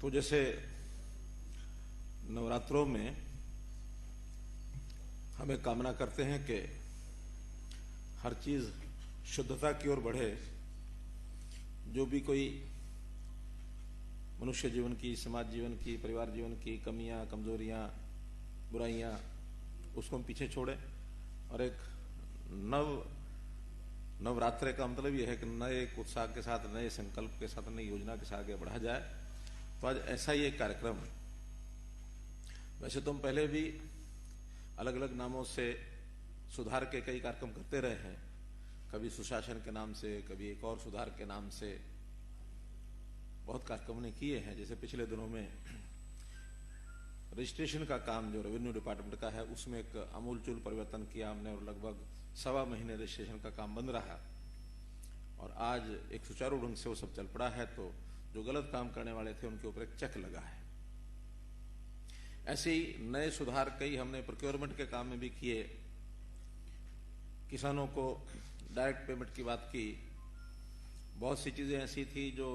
देखो, जैसे नवरात्रों में हम एक कामना करते हैं कि हर चीज शुद्धता की ओर बढ़े। जो भी कोई मनुष्य जीवन की, समाज जीवन की, परिवार जीवन की कमियां, कमजोरियां, बुराइयां, उसको हम पीछे छोड़े और एक नवरात्रे का मतलब यह है कि नए उत्साह के साथ, नए संकल्प के साथ, नई योजना के साथ आगे बढ़ा जाए। तो आज ऐसा ही एक कार्यक्रम, वैसे तो हम पहले भी अलग अलग नामों से सुधार के कई कार्यक्रम करते रहे हैं, कभी सुशासन के नाम से, कभी एक और सुधार के नाम से बहुत कार्यक्रम ने किए हैं। जैसे पिछले दिनों में रजिस्ट्रेशन का काम जो रेवेन्यू डिपार्टमेंट का है, उसमें एक आमूलचूल परिवर्तन किया हमने और लगभग 1.25 महीने रजिस्ट्रेशन का काम बंद रहा और आज एक सुचारू ढंग से वो सब चल पड़ा है। तो जो गलत काम करने वाले थे उनके ऊपर एक चेक लगा है। ऐसे ही नए सुधार कई हमने प्रोक्योरमेंट के काम में भी किए। किसानों को डायरेक्ट पेमेंट की बात की। बहुत सी चीजें ऐसी थी जो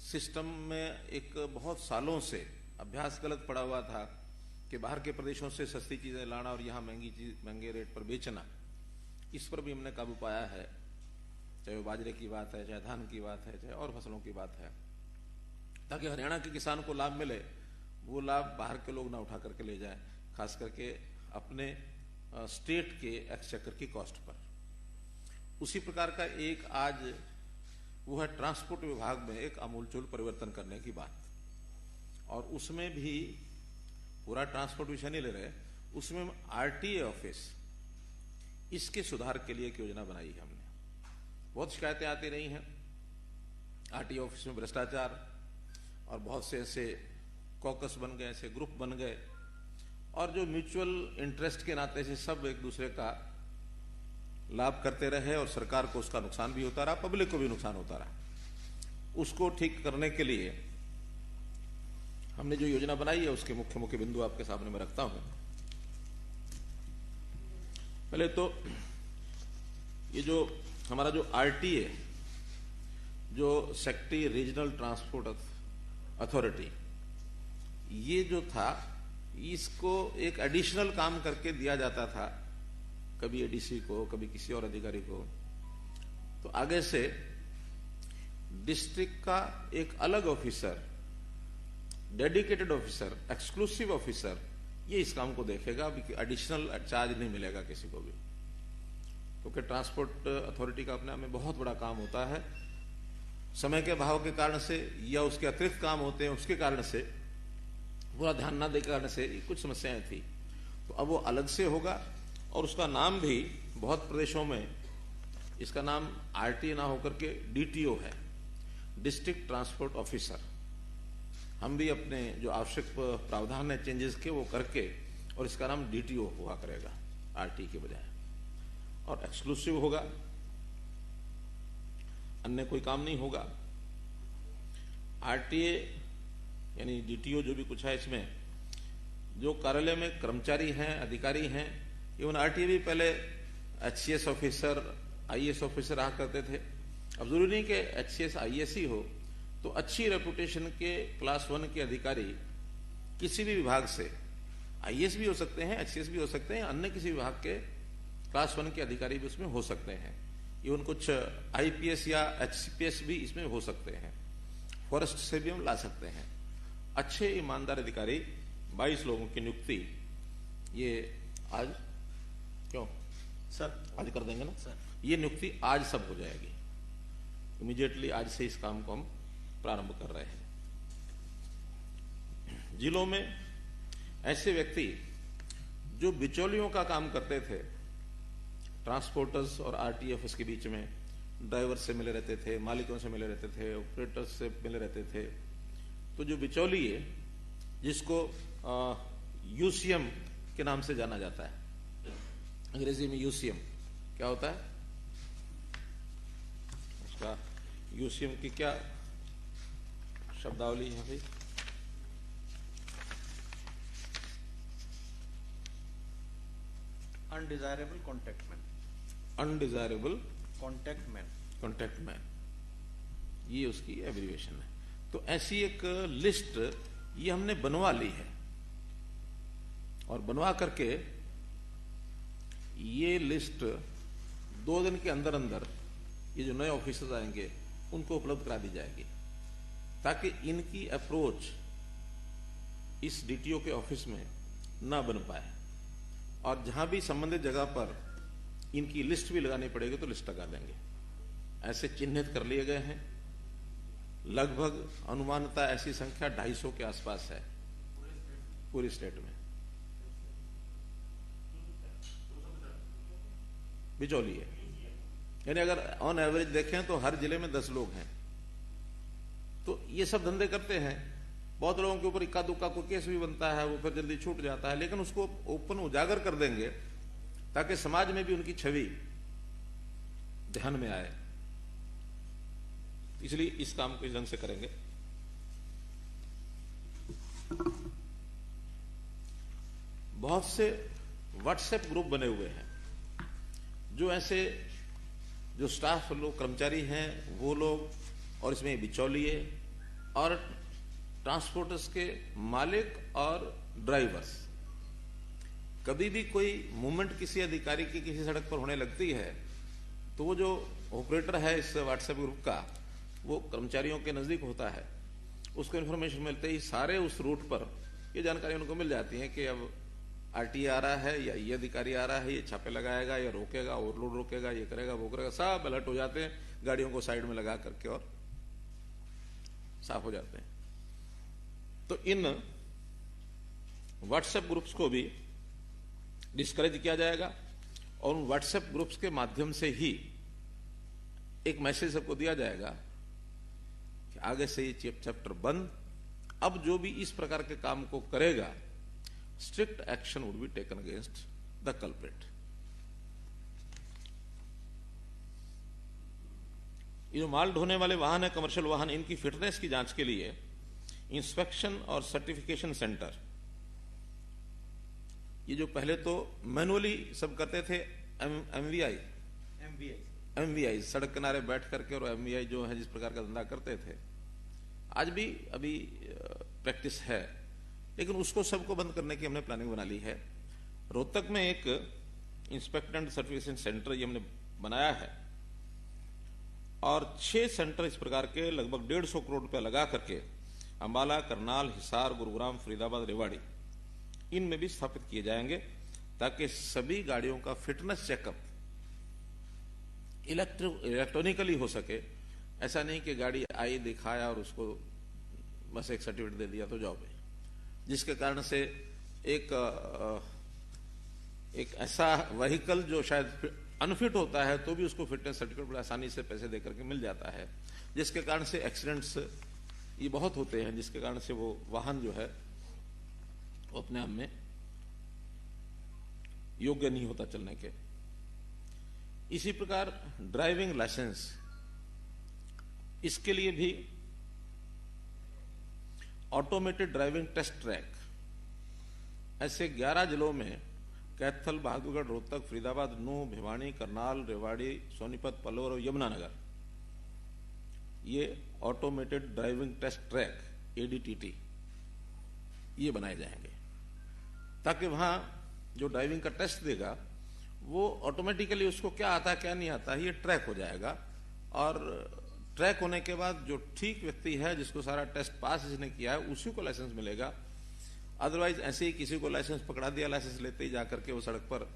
सिस्टम में एक बहुत सालों से अभ्यास गलत पड़ा हुआ था कि बाहर के प्रदेशों से सस्ती चीजें लाना और यहां महंगी चीज महंगे रेट पर बेचना। इस पर भी हमने काबू पाया है, चाहे वो बाजरे की बात है, चाहे धान की बात है, चाहे और फसलों की बात है, ताकि हरियाणा के किसान को लाभ मिले। वो लाभ बाहर के लोग ना उठा करके ले जाए, खास करके अपने स्टेट के एक्सचेकर की कॉस्ट पर। उसी प्रकार का एक आज वो है ट्रांसपोर्ट विभाग में एक आमूलचूल परिवर्तन करने की बात। और उसमें भी पूरा ट्रांसपोर्ट विषय नहीं ले रहे, उसमें हम आरटीए ऑफिस, इसके सुधार के लिए एक योजना बनाई है हमने। बहुत शिकायतें आती रही हैं आरटीए ऑफिस में, भ्रष्टाचार, और बहुत से ऐसे कॉकस बन गए, ऐसे ग्रुप बन गए, और जो म्यूचुअल इंटरेस्ट के नाते से सब एक दूसरे का लाभ करते रहे और सरकार को उसका नुकसान भी होता रहा, पब्लिक को भी नुकसान होता रहा। उसको ठीक करने के लिए हमने जो योजना बनाई है उसके मुख्य मुख्य बिंदु आपके सामने मैं रखता हूं। पहले तो ये जो हमारा जो आरटीए, जो सेक्रेटरी रीजनल ट्रांसपोर्ट अथॉरिटी, ये जो था इसको एक एडिशनल काम करके दिया जाता था, कभी एडीसी को, कभी किसी और अधिकारी को। तो आगे से डिस्ट्रिक्ट का एक अलग officer, dedicated officer, exclusive officer, ये इस काम को देखेगा। अभी एडिशनल चार्ज नहीं मिलेगा किसी को भी, क्योंकि ट्रांसपोर्ट अथॉरिटी का अपने आप में बहुत बड़ा काम होता है। समय के अभाव के कारण से या उसके अतिरिक्त काम होते हैं उसके कारण से, पूरा ध्यान न देने के कारण से कुछ समस्याएं थी। तो अब वो अलग से होगा और उसका नाम भी बहुत प्रदेशों में इसका नाम आरटीए ना होकर के डीटीओ है, डिस्ट्रिक्ट ट्रांसपोर्ट ऑफिसर। हम भी अपने जो आवश्यक प्रावधान है चेंजेस के वो करके, और इसका नाम डीटीओ हुआ करेगा आरटी के बजाय, और एक्सक्लूसिव होगा, अन्य कोई काम नहीं होगा। आरटीए यानी डीटीओ जो भी कुछ है, इसमें जो कार्यालय में कर्मचारी हैं, अधिकारी हैं, इवन आरटीए भी पहले एचसीएस ऑफिसर, आईएएस ऑफिसर रहा करते थे। अब जरूरी नहीं कि एचसीएस आईएएस ही हो, तो अच्छी रेपुटेशन के क्लास 1 के अधिकारी किसी भी विभाग से, आईएएस भी हो सकते हैं, एचसीएस भी हो सकते हैं, अन्य किसी विभाग के क्लास 1 के अधिकारी भी उसमें हो सकते हैं। इवन कुछ आईपीएस या एचसीपीएस भी इसमें हो सकते हैं। फॉरेस्ट से भी हम ला सकते हैं। अच्छे ईमानदार अधिकारी 22 लोगों की नियुक्ति ये आज, क्यों सर, आज कर देंगे ना सर, ये नियुक्ति आज सब हो जाएगी। इमीडिएटली आज से इस काम को हम प्रारंभ कर रहे हैं। जिलों में ऐसे व्यक्ति जो बिचौलियों का काम करते थे, ट्रांसपोर्टर्स और आरटीए ऑफिस के बीच में, ड्राइवर से मिले रहते थे, मालिकों से मिले रहते थे, ऑपरेटर्स से मिले रहते थे, तो जो बिचौलिए, जिसको यूसीएम के नाम से जाना जाता है, अंग्रेजी में यूसीएम क्या होता है, उसका यूसीएम की क्या शब्दावली है भाई? Undesirable contact man. Undesirable contact man, ये उसकी एब्रीविएशन है। तो ऐसी एक लिस्ट ये हमने बनवा ली है, और बनवा करके ये लिस्ट 2 दिन के अंदर अंदर ये जो नए ऑफिसर्स आएंगे उनको उपलब्ध करा दी जाएगी, ताकि इनकी अप्रोच इस डीटीओ के ऑफिस में ना बन पाए, और जहां भी संबंधित जगह पर इनकी लिस्ट भी लगानी पड़ेगी तो लिस्ट लगा देंगे। ऐसे चिन्हित कर लिए गए हैं। लगभग अनुमानता ऐसी संख्या 250 के आसपास है पूरी स्टेट में। बिचौली है, यानी अगर ऑन एवरेज देखें तो हर जिले में 10 लोग हैं। तो ये सब धंधे करते हैं। बहुत लोगों के ऊपर इक्का दुक्का कोई केस भी बनता है, वो फिर जल्दी छूट जाता है, लेकिन उसको ओपन उजागर कर देंगे ताकि समाज में भी उनकी छवि ध्यान में आए। इसलिए इस काम को इस ढंग से करेंगे। बहुत से व्हाट्सएप ग्रुप बने हुए हैं, जो ऐसे जो स्टाफ लोग कर्मचारी हैं वो लोग, और इसमें बिचौलिए और ट्रांसपोर्टर्स के मालिक और ड्राइवर्स, कभी भी कोई मूवमेंट किसी अधिकारी की किसी सड़क पर होने लगती है तो वो जो ऑपरेटर है इस व्हाट्सएप ग्रुप का, वो कर्मचारियों के नजदीक होता है। उसको इन्फॉर्मेशन मिलते ही सारे उस रूट पर ये जानकारी उनको मिल जाती है कि अब आरटीए आ रहा है, या ये अधिकारी आ रहा है, ये छापे लगाएगा, या रोकेगा, ओवरलोड रोकेगा, ये करेगा, वो करेगा। सब अलर्ट हो जाते हैं, गाड़ियों को साइड में लगा करके और साफ हो जाते हैं। तो इन व्हाट्सएप ग्रुप्स को भी डिस्करेज किया जाएगा, और उन व्हाट्सएप ग्रुप्स के माध्यम से ही एक मैसेज सबको दिया जाएगा कि आगे से ये चैप्टर बंद। अब जो भी इस प्रकार के काम को करेगा, strict action would be taken against the culprit. ये जो माल ढोने वाले वाहन है, कमर्शियल वाहन, इनकी फिटनेस की जांच के लिए इंस्पेक्शन और सर्टिफिकेशन सेंटर, ये जो पहले तो मैनुअली सब करते थे, एमवीआई सड़क किनारे बैठ करके, और एमवीआई जो है जिस प्रकार का धंधा करते थे, आज भी अभी प्रैक्टिस है, लेकिन उसको सबको बंद करने की हमने प्लानिंग बना ली है। रोहतक में एक इंस्पेक्शन एंड सर्टिफिकेशन सेंटर ये हमने बनाया है, और 6 सेंटर इस प्रकार के लगभग 150 करोड़ रुपया लगा करके अंबाला, करनाल, हिसार, गुरुग्राम, फरीदाबाद, रेवाड़ी, इनमें भी स्थापित किए जाएंगे, ताकि सभी गाड़ियों का फिटनेस चेकअप इलेक्ट्रॉनिकली हो सके। ऐसा नहीं कि गाड़ी आई, दिखाया और उसको बस एक सर्टिफिकेट दे दिया तो जाओ भाई, जिसके कारण से एक ऐसा व्हीकल जो शायद अनफिट होता है तो भी उसको फिटनेस सर्टिफिकेट बड़ी आसानी से पैसे देकर के मिल जाता है, जिसके कारण से एक्सीडेंट्स ये बहुत होते हैं, जिसके कारण से वो वाहन जो है वो अपने आप में योग्य नहीं होता चलने के। इसी प्रकार ड्राइविंग लाइसेंस, इसके लिए भी ऑटोमेटेड ड्राइविंग टेस्ट ट्रैक ऐसे 11 जिलों में, कैथल, बहादुरगढ़, रोहतक, फरीदाबाद, नूंह, भिवानी, करनाल, रेवाड़ी, सोनीपत, पलोर और यमुनानगर, ये ऑटोमेटेड ड्राइविंग टेस्ट ट्रैक एडीटीटी ये बनाए जाएंगे, ताकि वहां जो ड्राइविंग का टेस्ट देगा वो ऑटोमेटिकली उसको क्या आता है क्या नहीं आता है ये ट्रैक हो जाएगा, और ट्रैक होने के बाद जो ठीक व्यक्ति है जिसको सारा टेस्ट पास जिसने किया है उसी को लाइसेंस मिलेगा। अदरवाइज ऐसे ही किसी को लाइसेंस पकड़ा दिया, लाइसेंस लेते ही जाकर के वो सड़क पर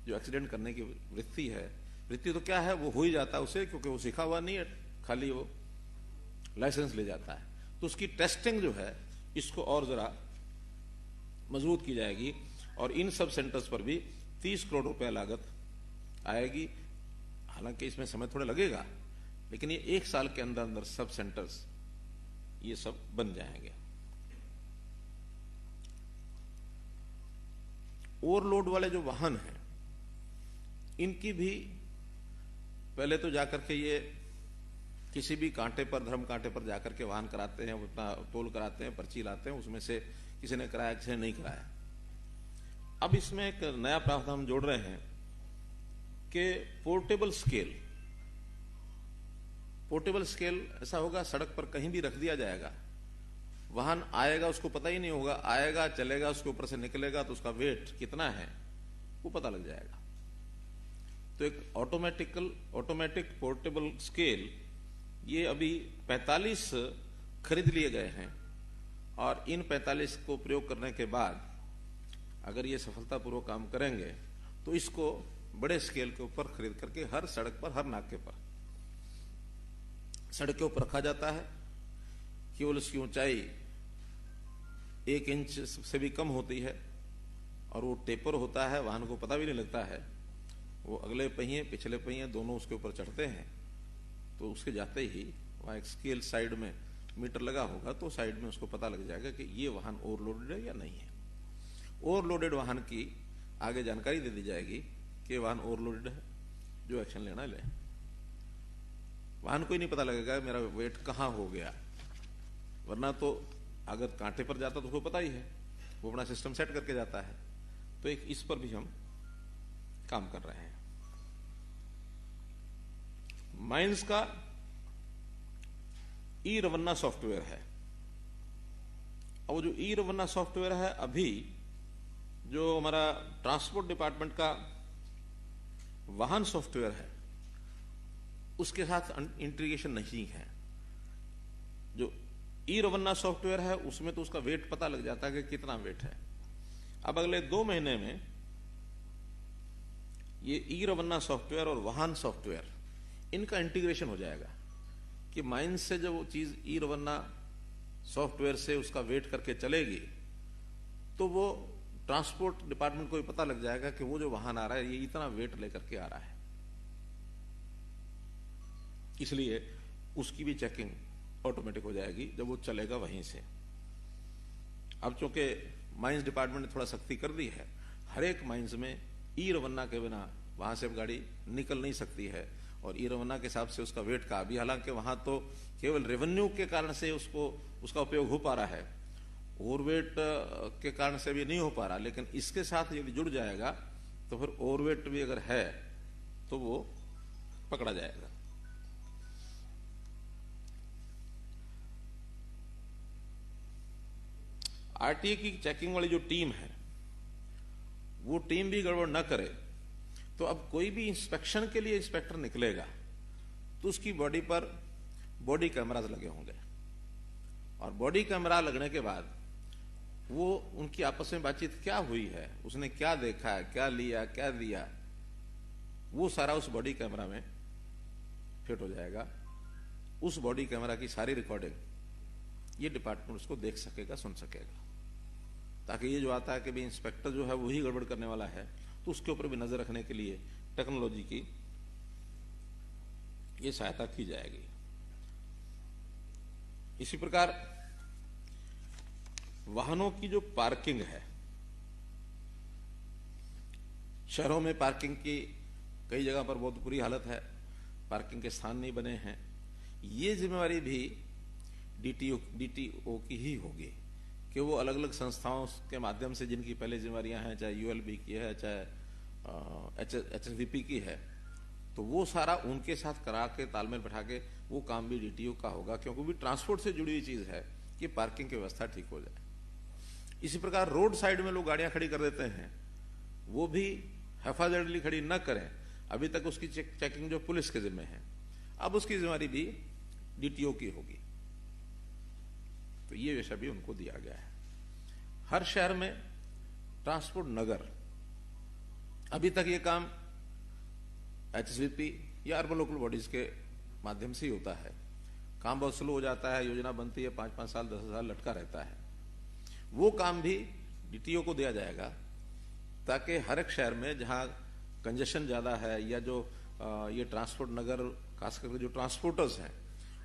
जो एक्सीडेंट करने की वृत्ति है, वृत्ति तो क्या है वो हो ही जाता है उसे, क्योंकि वो सीखा हुआ नहीं है, खाली वो लाइसेंस ले जाता है। तो उसकी टेस्टिंग जो है इसको और जरा मजबूत की जाएगी, और इन सब सेंटर्स पर भी 30 करोड़ रुपया लागत आएगी। हालांकि इसमें समय थोड़ा लगेगा, लेकिन ये 1 साल के अंदर अंदर सब सेंटर्स ये सब बन जाएंगे। ओवरलोड वाले जो वाहन हैं इनकी भी पहले तो जाकर के ये किसी भी कांटे पर, धर्म कांटे पर जाकर के वाहन कराते हैं, अपना टोल कराते हैं, पर्ची लाते हैं, उसमें से किसी ने कराया किसी ने नहीं कराया। अब इसमें एक नया प्रावधान हम जोड़ रहे हैं कि पोर्टेबल पोर्टेबल स्केल ऐसा होगा, सड़क पर कहीं भी रख दिया जाएगा, वाहन आएगा उसको पता ही नहीं होगा, आएगा चलेगा, उसके ऊपर से निकलेगा तो उसका वेट कितना है वो पता लग जाएगा। तो एक ऑटोमेटिक पोर्टेबल स्केल ये अभी 45 खरीद लिए गए हैं, और इन 45 को प्रयोग करने के बाद अगर ये सफलतापूर्वक काम करेंगे तो इसको बड़े स्केल के ऊपर खरीद करके हर सड़क पर, हर नाके पर सड़क के ऊपर रखा जाता है। केवल उसकी ऊंचाई 1 इंच से भी कम होती है और वो टेपर होता है, वाहन को पता भी नहीं लगता है। वो अगले पहिए पिछले पहिए दोनों उसके ऊपर चढ़ते हैं, तो उसके जाते ही वहां एक स्केल साइड में मीटर लगा होगा, तो साइड में उसको पता लग जाएगा कि ये वाहन ओवरलोडेड है या नहीं है। ओवरलोडेड वाहन की आगे जानकारी दे दी जाएगी कि वाहन ओवरलोडेड है, जो एक्शन लेना ले। वाहन को ही नहीं पता लगेगा मेरा वेट कहां हो गया, वरना तो अगर कांटे पर जाता तो उसको पता ही है, वो अपना सिस्टम सेट करके जाता है। तो एक इस पर भी हम काम कर रहे हैं। माइंस का ई रवन्ना सॉफ्टवेयर है, और वो जो ई रवन्ना सॉफ्टवेयर है अभी जो हमारा ट्रांसपोर्ट डिपार्टमेंट का वाहन सॉफ्टवेयर है उसके साथ इंटीग्रेशन नहीं है। जो ई रवन्ना सॉफ्टवेयर है उसमें तो उसका वेट पता लग जाता है कि कितना वेट है। अब अगले 2 महीने में ये ई रवन्ना सॉफ्टवेयर और वाहन सॉफ्टवेयर इनका इंटीग्रेशन हो जाएगा कि माइंस से जब वो चीज ई रवन्ना सॉफ्टवेयर से उसका वेट करके चलेगी तो वो ट्रांसपोर्ट डिपार्टमेंट को भी पता लग जाएगा कि वो जो वाहन आ रहा है ये इतना वेट लेकर के आ रहा है। इसलिए उसकी भी चेकिंग ऑटोमेटिक हो जाएगी जब वो चलेगा वहीं से। अब चूंकि माइंस डिपार्टमेंट ने थोड़ा सख्ती कर दी है, हर एक माइंस में ई रवन्ना के बिना वहां से गाड़ी निकल नहीं सकती है, और ई रवन्ना के हिसाब से उसका वेट का भी, हालांकि वहां तो केवल रेवेन्यू के कारण से उसका उपयोग हो पा रहा है, ओवरवेट के कारण से भी नहीं हो पा रहा, लेकिन इसके साथ यदि जुड़ जाएगा तो फिर ओवरवेट भी अगर है तो वो पकड़ा जाएगा। आरटीए की चेकिंग वाली जो टीम है वो टीम भी गड़बड़ न करे, तो अब कोई भी इंस्पेक्शन के लिए इंस्पेक्टर निकलेगा तो उसकी बॉडी पर बॉडी कैमरास लगे होंगे, और बॉडी कैमरा लगने के बाद वो उनकी आपस में बातचीत क्या हुई है, उसने क्या देखा है, क्या लिया, क्या दिया, वो सारा उस बॉडी कैमरा में फिट हो जाएगा। उस बॉडी कैमरा की सारी रिकॉर्डिंग ये डिपार्टमेंट उसको देख सकेगा, सुन सकेगा, ताकि ये जो आता है कि भाई इंस्पेक्टर जो है वही गड़बड़ करने वाला है, तो उसके ऊपर भी नजर रखने के लिए टेक्नोलॉजी की ये सहायता की जाएगी। इसी प्रकार वाहनों की जो पार्किंग है, शहरों में पार्किंग की कई जगह पर बहुत बुरी हालत है, पार्किंग के स्थान नहीं बने हैं। ये जिम्मेवारी भी डीटीओ की ही होगी कि वो अलग अलग संस्थाओं के माध्यम से, जिनकी पहले जिम्मेवारियां हैं, चाहे यूएलबी की है, चाहे एचएसवीपी की है, तो वो सारा उनके साथ करा के तालमेल बैठा के वो काम भी डीटीओ का होगा, क्योंकि वो भी ट्रांसपोर्ट से जुड़ी हुई चीज है कि पार्किंग की व्यवस्था ठीक हो जाए। इसी प्रकार रोड साइड में लोग गाड़ियां खड़ी कर देते हैं, वो भी हेफाजतली खड़ी न करें। अभी तक उसकी चेकिंग जो पुलिस के जिम्मे है, अब उसकी जिम्मेवारी भी डीटीओ की होगी, तो ये विषय भी उनको दिया गया है। हर शहर में ट्रांसपोर्ट नगर, अभी तक ये काम एचएसवीपी या अर्बन लोकल बॉडीज के माध्यम से ही होता है। काम बहुत स्लो हो जाता है, योजना बनती है, 5-5 साल 10 साल लटका रहता है। वो काम भी डीटीओ को दिया जाएगा, ताकि हर एक शहर में जहां कंजेशन ज्यादा है या जो ये ट्रांसपोर्ट नगर, खास करके जो ट्रांसपोर्टर्स हैं,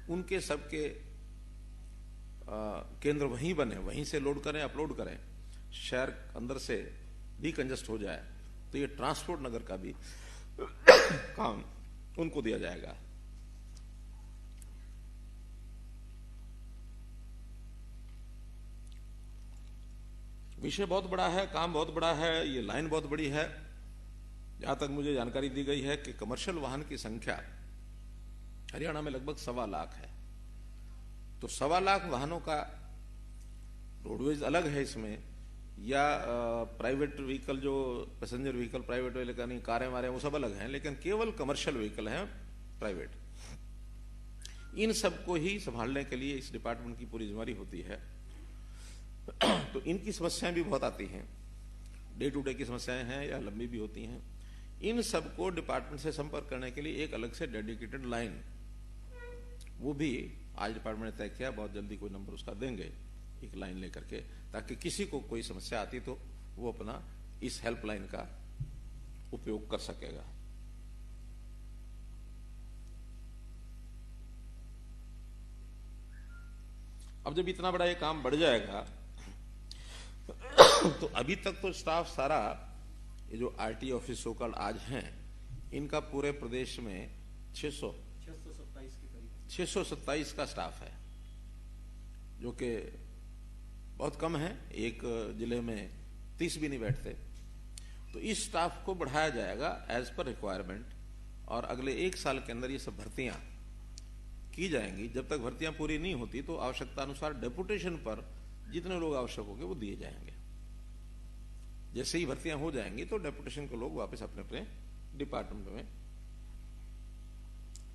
उनके सबके केंद्र वहीं बने, वहीं से लोड करें, अपलोड करें, शहर अंदर से भी कंजेस्ट हो जाए, तो ये ट्रांसपोर्ट नगर का भी काम उनको दिया जाएगा। विषय बहुत बड़ा है, काम बहुत बड़ा है, ये लाइन बहुत बड़ी है। जहां तक मुझे जानकारी दी गई है कि कमर्शियल वाहन की संख्या हरियाणा में लगभग 1.25 लाख है। तो 1.25 लाख वाहनों का रोडवेज अलग है इसमें, या प्राइवेट व्हीकल जो पैसेंजर व्हीकल प्राइवेट व्हीकल नहीं, कारें वारें वो सब अलग हैं, लेकिन केवल कमर्शियल व्हीकल हैं प्राइवेट। इन सबको ही संभालने के लिए इस डिपार्टमेंट की पूरी जिम्मेदारी होती है। तो इनकी समस्याएं भी बहुत आती हैं, डे टू डे की समस्याएं हैं या लंबी भी होती हैं। इन सबको डिपार्टमेंट से संपर्क करने के लिए एक अलग से डेडिकेटेड लाइन, वो भी आज डिपार्टमेंट ने तय किया, बहुत जल्दी कोई नंबर उसका देंगे, एक लाइन लेकर के, ताकि किसी को कोई समस्या आती तो वो अपना इस हेल्पलाइन का उपयोग कर सकेगा। अब जब इतना बड़ा ये काम बढ़ जाएगा तो अभी तक तो स्टाफ सारा, ये जो आरटी ऑफिस सोकल आज हैं, इनका पूरे प्रदेश में 627 का स्टाफ है, जो कि बहुत कम है। एक जिले में 30 भी नहीं बैठते। तो इस स्टाफ को बढ़ाया जाएगा एज पर रिक्वायरमेंट, और अगले 1 साल के अंदर ये सब भर्तियां की जाएंगी। जब तक भर्तियां पूरी नहीं होती तो आवश्यकता अनुसार डेपुटेशन पर जितने लोग आवश्यक होंगे वो दिए जाएंगे। जैसे ही भर्तियां हो जाएंगी तो डेपुटेशन के लोग वापस अपने अपने डिपार्टमेंट में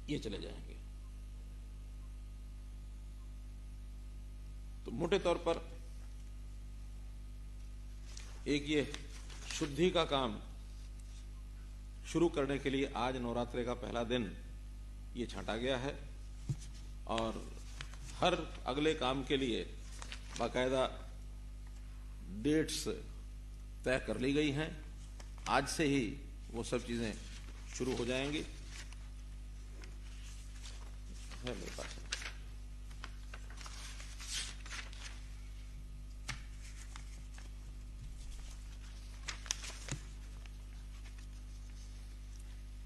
ये चले जाएंगे। तो मोटे तौर पर एक ये शुद्धि का काम शुरू करने के लिए आज नवरात्रे का पहला दिन ये छांटा गया है, और हर अगले काम के लिए बाकायदा डेट्स तय कर ली गई हैं। आज से ही वो सब चीजें शुरू हो जाएंगी। है मेरे पास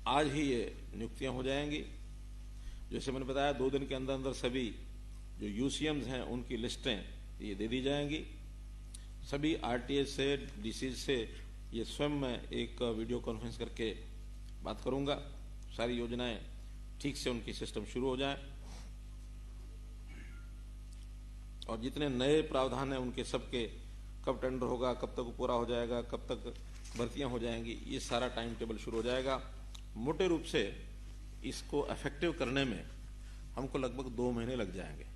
आज ही ये नियुक्तियां हो जाएंगी। जैसे मैंने बताया 2 दिन के अंदर अंदर सभी जो यूसीएम्स हैं उनकी लिस्टें ये दे दी जाएंगी। सभी आरटीएस से, डीसी से ये स्वयं मैं एक वीडियो कॉन्फ्रेंस करके बात करूंगा, सारी योजनाएं ठीक से उनकी सिस्टम शुरू हो जाए, और जितने नए प्रावधान हैं उनके सबके कब टेंडर होगा, कब तक पूरा हो जाएगा, कब तक भर्तियां हो जाएंगी, ये सारा टाइम टेबल शुरू हो जाएगा। मोटे रूप से इसको इफेक्टिव करने में हमको लगभग 2 महीने लग जाएंगे।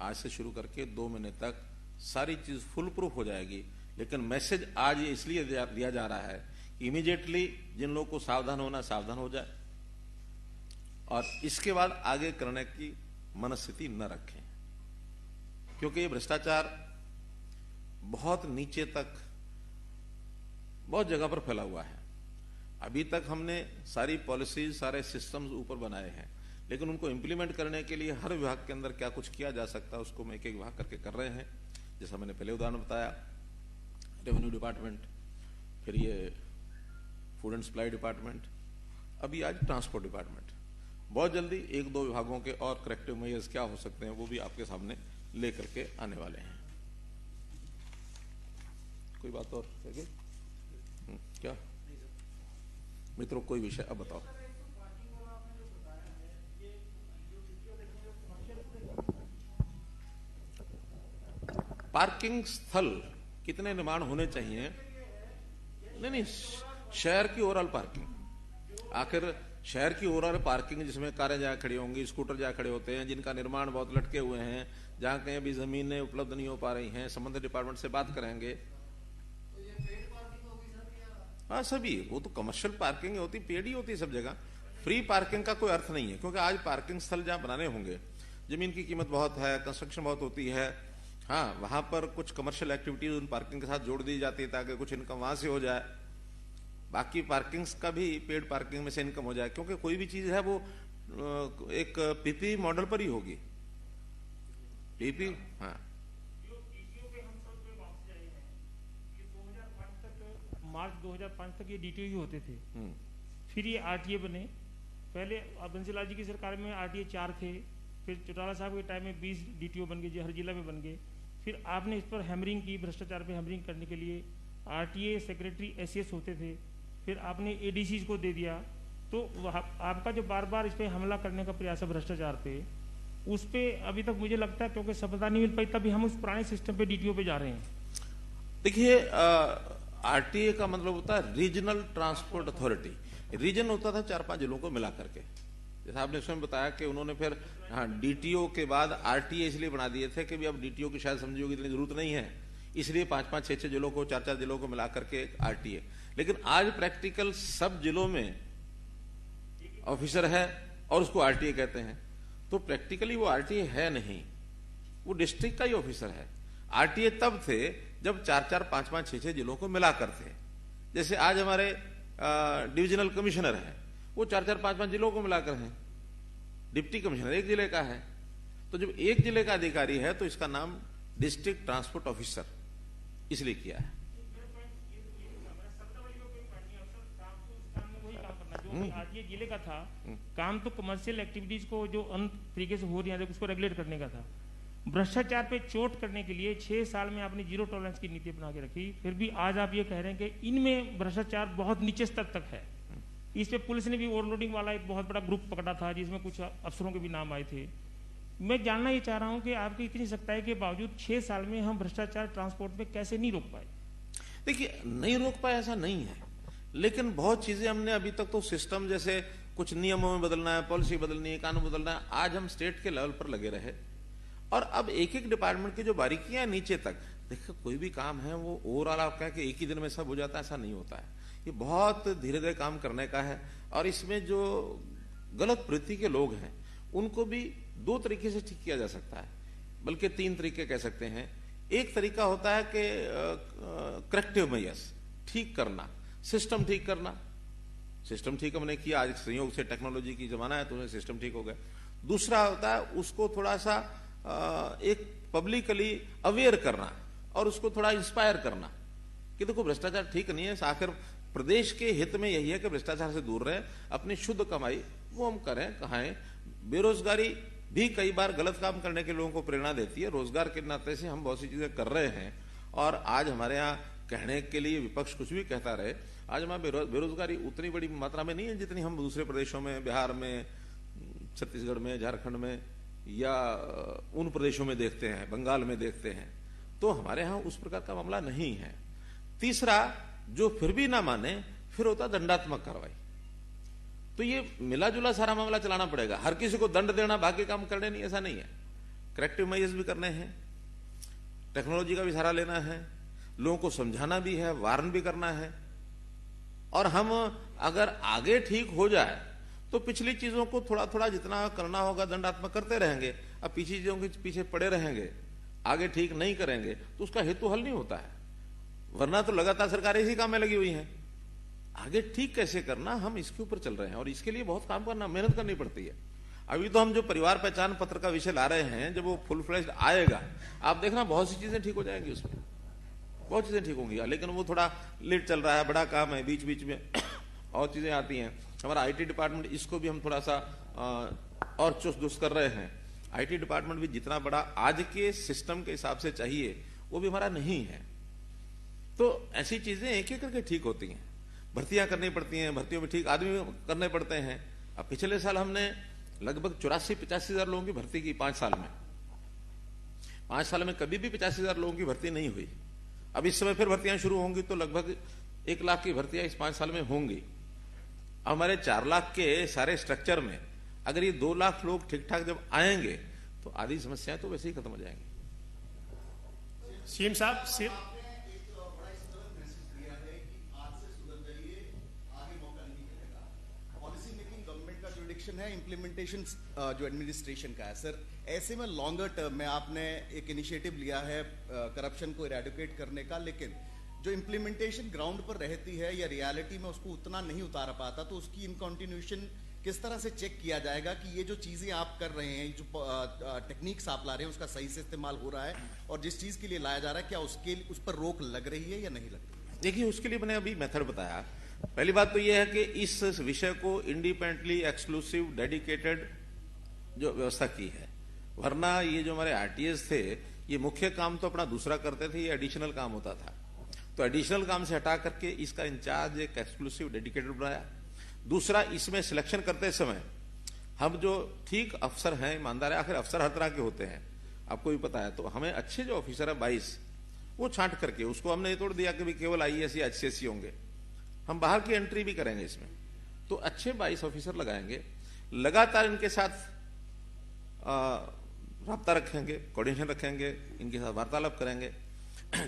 आज से शुरू करके 2 महीने तक सारी चीज फुल प्रूफ हो जाएगी। लेकिन मैसेज आज ये इसलिए दिया जा रहा है कि इमीडिएटली जिन लोगों को सावधान होना सावधान हो जाए, और इसके बाद आगे करने की मनस्थिति न रखें, क्योंकि ये भ्रष्टाचार बहुत नीचे तक बहुत जगह पर फैला हुआ है। अभी तक हमने सारी पॉलिसीज, सारे सिस्टम्स ऊपर बनाए हैं, लेकिन उनको इंप्लीमेंट करने के लिए हर विभाग के अंदर क्या कुछ किया जा सकता है उसको हम एक एक विभाग करके कर रहे हैं। जैसा मैंने पहले उदाहरण बताया, रेवेन्यू डिपार्टमेंट, फिर ये फूड एंड सप्लाई डिपार्टमेंट, अभी आज ट्रांसपोर्ट डिपार्टमेंट। बहुत जल्दी 1-2 विभागों के और करेक्टिव मेजर्स क्या हो सकते हैं वो भी आपके सामने लेकर के आने वाले हैं। कोई बात और है क्या मित्रों? कोई विषय अब बताओ। पार्किंग स्थल कितने निर्माण होने चाहिए? नहीं, शहर की ओवरऑल पार्किंग, आखिर शहर की ओवरऑल पार्किंग जिसमें कारें जहां खड़ी होंगी, स्कूटर जहां खड़े होते हैं, जिनका निर्माण बहुत लटके हुए हैं, जहां कहीं भी जमीनें उपलब्ध नहीं हो पा रही हैं, संबंधित डिपार्टमेंट से बात करेंगे। हाँ, सभी वो तो कमर्शियल पार्किंग होती, पेड ही होती सब जगह। फ्री पार्किंग का कोई अर्थ नहीं है, क्योंकि आज पार्किंग स्थल जहां बनाने होंगे जमीन की कीमत बहुत है, कंस्ट्रक्शन बहुत होती है। हाँ, वहां पर कुछ कमर्शियल एक्टिविटीज उन पार्किंग के साथ जोड़ दी जाती है ताकि कुछ इनकम वहां से हो जाए, बाकी पार्किंग्स का भी पेड पार्किंग में से इनकम हो जाए, क्योंकि कोई भी चीज है वो एक पीपी मॉडल पर ही होगी। पीपी, हाँ, मार्च 2005 तक ये डीटीओ होते थे, फिर ये आरटीए बने। पहले बंसीलाल जी की सरकार में आरटीए 4 थे, फिर चौटाला साहब के टाइम में 20 डीटीओ बन गए जो हर जिला में बन गए। फिर आपने इस पर हैमरिंग की, भ्रष्टाचार पे हैमरिंग करने के लिए आरटीए सेक्रेटरी एसएस होते थे, फिर आपने एडीसीज को दे दिया, तो आपका जो बार बार इस पे हमला करने का प्रयास है भ्रष्टाचार पे, उस पे अभी तक मुझे लगता है क्योंकि सफलता नहीं मिल पाई, तभी हम उस पुराने सिस्टम पे डीटीओ पे जा रहे हैं। देखिए, आरटीए का मतलब होता है रीजनल ट्रांसपोर्ट अथॉरिटी। रीजन होता था 4-5 जिलों को मिला करके, जैसा आपने स्वयं बताया कि उन्होंने फिर डीटीओ के बाद आरटीए इसलिए बना दिए थे कि भी अब डीटीओ की शायद समझिए की इतनी जरूरत नहीं है, इसलिए 5-5, 6-6 जिलों को, 4-4 जिलों को मिला करके आरटीए। लेकिन आज प्रैक्टिकल सब जिलों में ऑफिसर है और उसको आरटीए कहते हैं, तो प्रैक्टिकली वो आरटीए है नहीं, वो डिस्ट्रिक्ट का ही ऑफिसर है। आरटीए तब थे जब 4-4, 5-5, 6-6 जिलों को मिलाकर थे। जैसे आज हमारे डिविजनल कमिश्नर हैं, वो 4-4, 5-5 जिलों को मिलाकर हैं। डिप्टी कमिश्नर एक जिले का है, तो जब एक जिले का अधिकारी है तो इसका नाम डिस्ट्रिक्ट ट्रांसपोर्ट ऑफिसर इसलिए किया है। आरटीए जिले का था, काम तो कमर्शियल एक्टिविटीज को जो अन्य तरीके से हो रही है उसको रेगुलेट करने का था। भ्रष्टाचार पे चोट करने के लिए 6 साल में आपने जीरो टॉलरेंस की नीति बना के रखी, फिर भी आज आप ये कह रहे हैं कि इनमें भ्रष्टाचार बहुत नीचे स्तर तक है। इस पे पुलिस ने भी ओवरलोडिंग वाला एक बहुत बड़ा ग्रुप पकड़ा था जिसमें कुछ अफसरों के भी नाम आए थे। मैं जानना ये चाह रहा हूं कि आपकी इतनी सख्ताई के बावजूद 6 साल में हम भ्रष्टाचार ट्रांसपोर्ट में कैसे नहीं रोक पाए? देखिए, नहीं रोक पाए ऐसा नहीं है, लेकिन बहुत चीजें हमने अभी तक तो सिस्टम, जैसे कुछ नियमों में बदलना है, पॉलिसी बदलनी है, कानून बदलना है, आज हम स्टेट के लेवल पर लगे रहे और अब एक एक डिपार्टमेंट की जो बारीकियां नीचे तक, देखिए कोई भी काम है वो ओवरऑल आप कहें कि एक ही दिन में सब हो जाता है, ऐसा नहीं होता है। ये बहुत धीरे धीरे काम करने का है और इसमें जो गलत प्रवृत्ति के लोग हैं उनको भी 2 तरीके से ठीक किया जा सकता है, बल्कि 3 तरीके कह सकते हैं। एक तरीका होता है कि करेक्टिव मेजर्स, ठीक करना, सिस्टम ठीक करना। सिस्टम ठीक हमने किया, आज संयोग से टेक्नोलॉजी की जमाना है तो सिस्टम ठीक हो गया। दूसरा होता है उसको थोड़ा सा एक पब्लिकली अवेयर करना और उसको थोड़ा इंस्पायर करना कि देखो भ्रष्टाचार ठीक नहीं है, आखिर प्रदेश के हित में यही है कि भ्रष्टाचार से दूर रहें, अपनी शुद्ध कमाई वो हम करें, कहाएं। बेरोजगारी भी कई बार गलत काम करने के लोगों को प्रेरणा देती है, रोजगार के नाते से हम बहुत सी चीजें कर रहे हैं और आज हमारे यहाँ कहने के लिए विपक्ष कुछ भी कहता रहे, आज हमारे बेरोजगारी उतनी बड़ी मात्रा में नहीं है जितनी हम दूसरे प्रदेशों में, बिहार में, छत्तीसगढ़ में, झारखंड में या उन प्रदेशों में देखते हैं, बंगाल में देखते हैं। तो हमारे यहाँ उस प्रकार का मामला नहीं है। तीसरा, जो फिर भी ना माने फिर होता दंडात्मक कार्रवाई। तो ये मिला जुला सारा मामला चलाना पड़ेगा, हर किसी को दंड देना, बाकी काम करने नहीं, ऐसा नहीं है। करेक्टिव मेजर्स भी करने हैं, टेक्नोलॉजी का भी सहारा लेना है, लोगों को समझाना भी है, वार्न भी करना है। और हम अगर आगे ठीक हो जाए तो पिछली चीजों को थोड़ा थोड़ा जितना करना होगा दंडात्मक करते रहेंगे। अब पिछली चीजों के पीछे पड़े रहेंगे, आगे ठीक नहीं करेंगे तो उसका हेतु हल नहीं होता है। वरना तो लगातार सरकारें इसी काम में लगी हुई हैं। आगे ठीक कैसे करना, हम इसके ऊपर चल रहे हैं और इसके लिए बहुत काम करना, मेहनत करनी पड़ती है। अभी तो हम जो परिवार पहचान पत्र का विषय ला रहे हैं, जब वो फुल फ्लेज्ड आएगा आप देखना बहुत सी चीजें ठीक हो जाएंगी, उसमें बहुत चीजें ठीक होंगी। लेकिन वो थोड़ा लेट चल रहा है, बड़ा काम है, बीच बीच में और चीजें आती हैं। हमारा आईटी डिपार्टमेंट, इसको भी हम थोड़ा सा और चुस्त दुरुस्त कर रहे हैं। आईटी डिपार्टमेंट भी जितना बड़ा आज के सिस्टम के हिसाब से चाहिए वो भी हमारा नहीं है। तो ऐसी चीजें एक एक करके ठीक होती हैं। भर्तियां करनी पड़ती हैं, भर्तियों में ठीक आदमी करने पड़ते हैं। अब पिछले साल हमने लगभग 84-85 हजार लोगों की भर्ती की 5 साल में। 5 साल में कभी भी 85 हजार लोगों की भर्ती नहीं हुई। अब इस समय फिर भर्तियां शुरू होंगी तो लगभग 1 लाख की भर्तियां इस 5 साल में होंगी। हमारे 4 लाख के सारे स्ट्रक्चर में अगर ये 2 लाख लोग ठीक ठाक जब आएंगे तो आधी समस्याएं तो वैसे ही खत्म हो जाएंगी। सीएम साहब है, इम्प्लीमेंटेशन जो एडमिनिस्ट्रेशन का है सर, ऐसे में लॉन्गर टर्म में आपने एक इनिशिएटिव लिया है करप्शन को इरेडिकेट करने का, लेकिन जो इम्प्लीमेंटेशन ग्राउंड पर रहती है या रियलिटी में उसको उतना नहीं उतार पाता, तो उसकी इनकॉन्टिन्यूशन किस तरह से चेक किया जाएगा कि ये जो चीजें आप कर रहे हैं, जो टेक्निक्स आप ला रहे हैं, उसका सही से इस्तेमाल हो रहा है और जिस चीज के लिए लाया जा रहा है क्या उस पर रोक लग रही है या नहीं लग रही है? देखिए, उसके लिए मैंने अभी मेथड बताया। पहली बात तो यह है कि इस विषय को इंडिपेंडेंटली एक्सक्लूसिव डेडिकेटेड जो व्यवस्था की है, वरना ये जो हमारे आरटीएस थे ये मुख्य काम तो अपना दूसरा करते थे, ये एडिशनल काम होता था। तो एडिशनल काम से हटा करके इसका इंचार्ज एक एक्सक्लूसिव डेडिकेटेड बनाया। दूसरा, इसमें सिलेक्शन करते समय हम जो ठीक अफसर हैं, ईमानदार है, आखिर अफसर हर तरह के होते हैं, आपको भी पता है, तो हमें अच्छे जो ऑफिसर है 22 वो छांट करके, उसको हमने तोड़ दिया कि भी केवल IAS या HCSC होंगे, हम बाहर की एंट्री भी करेंगे इसमें, तो अच्छे 22 ऑफिसर लगाएंगे, लगातार इनके साथ राब्ता रखेंगे, कोऑर्डिनेशन रखेंगे, इनके साथ वार्तालाप करेंगे।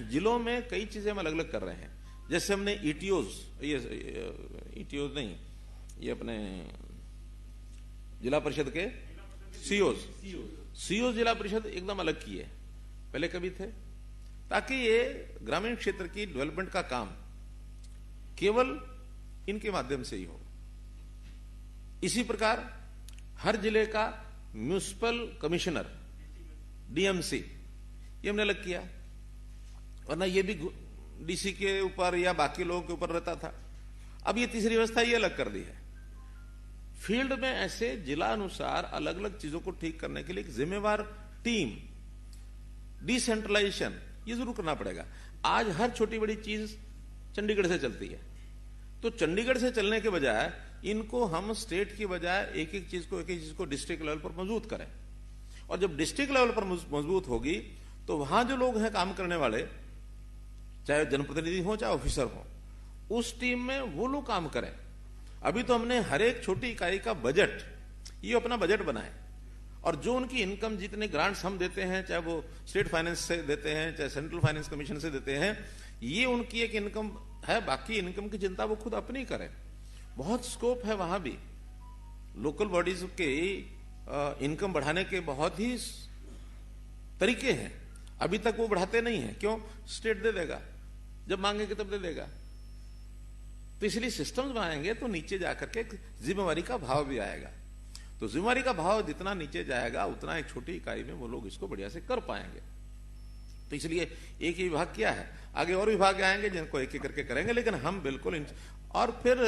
जिलों में कई चीजें हम अलग अलग कर रहे हैं, जैसे हमने ETOs, ये ETOs नहीं, ये अपने जिला परिषद के COs जिला परिषद एकदम अलग किए, पहले कभी थे, ताकि ये ग्रामीण क्षेत्र की डेवलपमेंट का काम केवल इनके माध्यम से ही हो। इसी प्रकार हर जिले का म्युनिसिपल कमिश्नर DMC ये हमने अलग किया, वरना ये भी DC के ऊपर या बाकी लोगों के ऊपर रहता था। अब ये तीसरी व्यवस्था ये अलग कर दी है। फील्ड में ऐसे जिला अनुसार अलग अलग चीजों को ठीक करने के लिए एक जिम्मेवार टीम, डिसेंट्रलाइजेशन ये जरूर करना पड़ेगा। आज हर छोटी बड़ी चीज चंडीगढ़ से चलती है, तो चंडीगढ़ से चलने के बजाय इनको हम स्टेट की बजाय एक एक चीज को डिस्ट्रिक्ट लेवल पर मजबूत करें, और जब डिस्ट्रिक्ट लेवल पर मजबूत होगी तो वहां जो लोग हैं काम करने वाले, चाहे जनप्रतिनिधि हो चाहे ऑफिसर हो, उस टीम में वो लोग काम करें। अभी तो हमने हर एक छोटी इकाई का बजट, ये अपना बजट बनाए, और जो उनकी इनकम, जितने ग्रांट्स हम देते हैं, चाहे वो स्टेट फाइनेंस से देते हैं चाहे सेंट्रल फाइनेंस कमीशन से देते हैं, ये उनकी एक इनकम है, बाकी इनकम की चिंता वो खुद अपनी करें। बहुत स्कोप है वहां भी, लोकल बॉडीज के इनकम बढ़ाने के बहुत ही तरीके हैं, अभी तक वो बढ़ाते नहीं है। क्यों? स्टेट दे देगा, जब मांगेंगे तब दे देगा। तो इसलिए सिस्टम्स बनाएंगे तो नीचे जाकर के जिम्मेवारी का भाव भी आएगा। तो जिम्मेवारी का भाव जितना नीचे जाएगा उतना एक छोटी इकाई में वो लोग इसको बढ़िया से कर पाएंगे। तो इसलिए एक ही विभाग किया है, आगे और विभाग आएंगे जिनको एक एक करके करेंगे, लेकिन हम बिल्कुल और फिर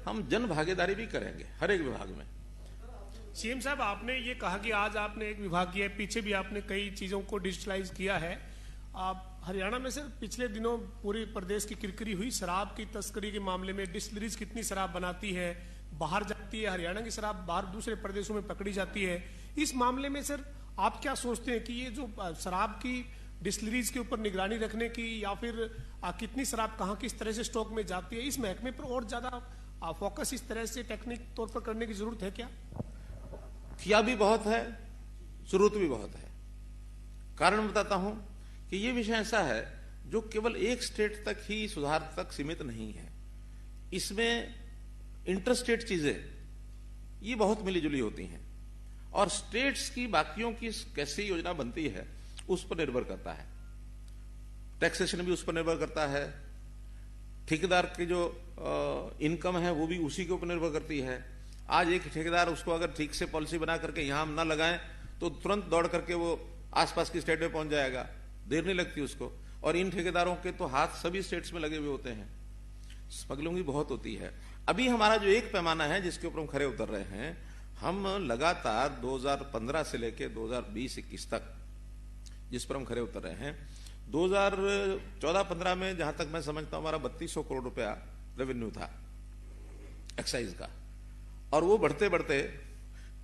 हम जन भागीदारी भी करेंगे हर एक विभाग में। CM साहब, आपने ये कहा कि आज आपने एक विभाग किया है, पीछे भी आपने कई चीजों को डिजिटलाइज किया है। आप हरियाणा में सर पिछले दिनों पूरे प्रदेश की किरकिरी हुई शराब की तस्करी के मामले में, डिस्टिलरीज कितनी शराब बनाती है, बाहर जाती है, हरियाणा की शराब बाहर दूसरे प्रदेशों में पकड़ी जाती है। इस मामले में सर आप क्या सोचते हैं कि ये जो शराब की डिस्टिलरीज के ऊपर निगरानी रखने की, या फिर कितनी शराब कहाँ किस तरह से स्टॉक में जाती है, इस महकमे पर और ज्यादा फोकस इस तरह से टेक्निक तौर पर करने की जरूरत है क्या? किया भी बहुत है, जरूरत भी बहुत है। कारण बताता हूं कि ये विषय ऐसा है जो केवल एक स्टेट तक ही सुधार तक सीमित नहीं है। इसमें इंटरस्टेट चीजें ये बहुत मिलीजुली होती हैं, और स्टेट्स की बाकियों की कैसी योजना बनती है उस पर निर्भर करता है। टैक्सेशन भी उस पर निर्भर करता है, ठेकेदार की जो इनकम है वो भी उसी के ऊपर निर्भर करती है। आज एक ठेकेदार, उसको अगर ठीक से पॉलिसी बना करके यहां हम ना लगाएं तो तुरंत दौड़ करके वो आसपास की स्टेट में पहुंच जाएगा, देर नहीं लगती उसको। और इन ठेकेदारों के तो हाथ सभी स्टेट्स में लगे हुए होते हैं, स्मगलिंग भी बहुत होती है। अभी हमारा जो एक पैमाना है जिसके ऊपर हम खरे उतर रहे हैं, हम लगातार 2015 से लेकर 2020-21 तक जिस पर हम खरे उतर रहे हैं, 2014-15 में जहां तक मैं समझता हूं हमारा 3200 करोड़ रुपया रेवेन्यू था एक्साइज का, और वो बढ़ते बढ़ते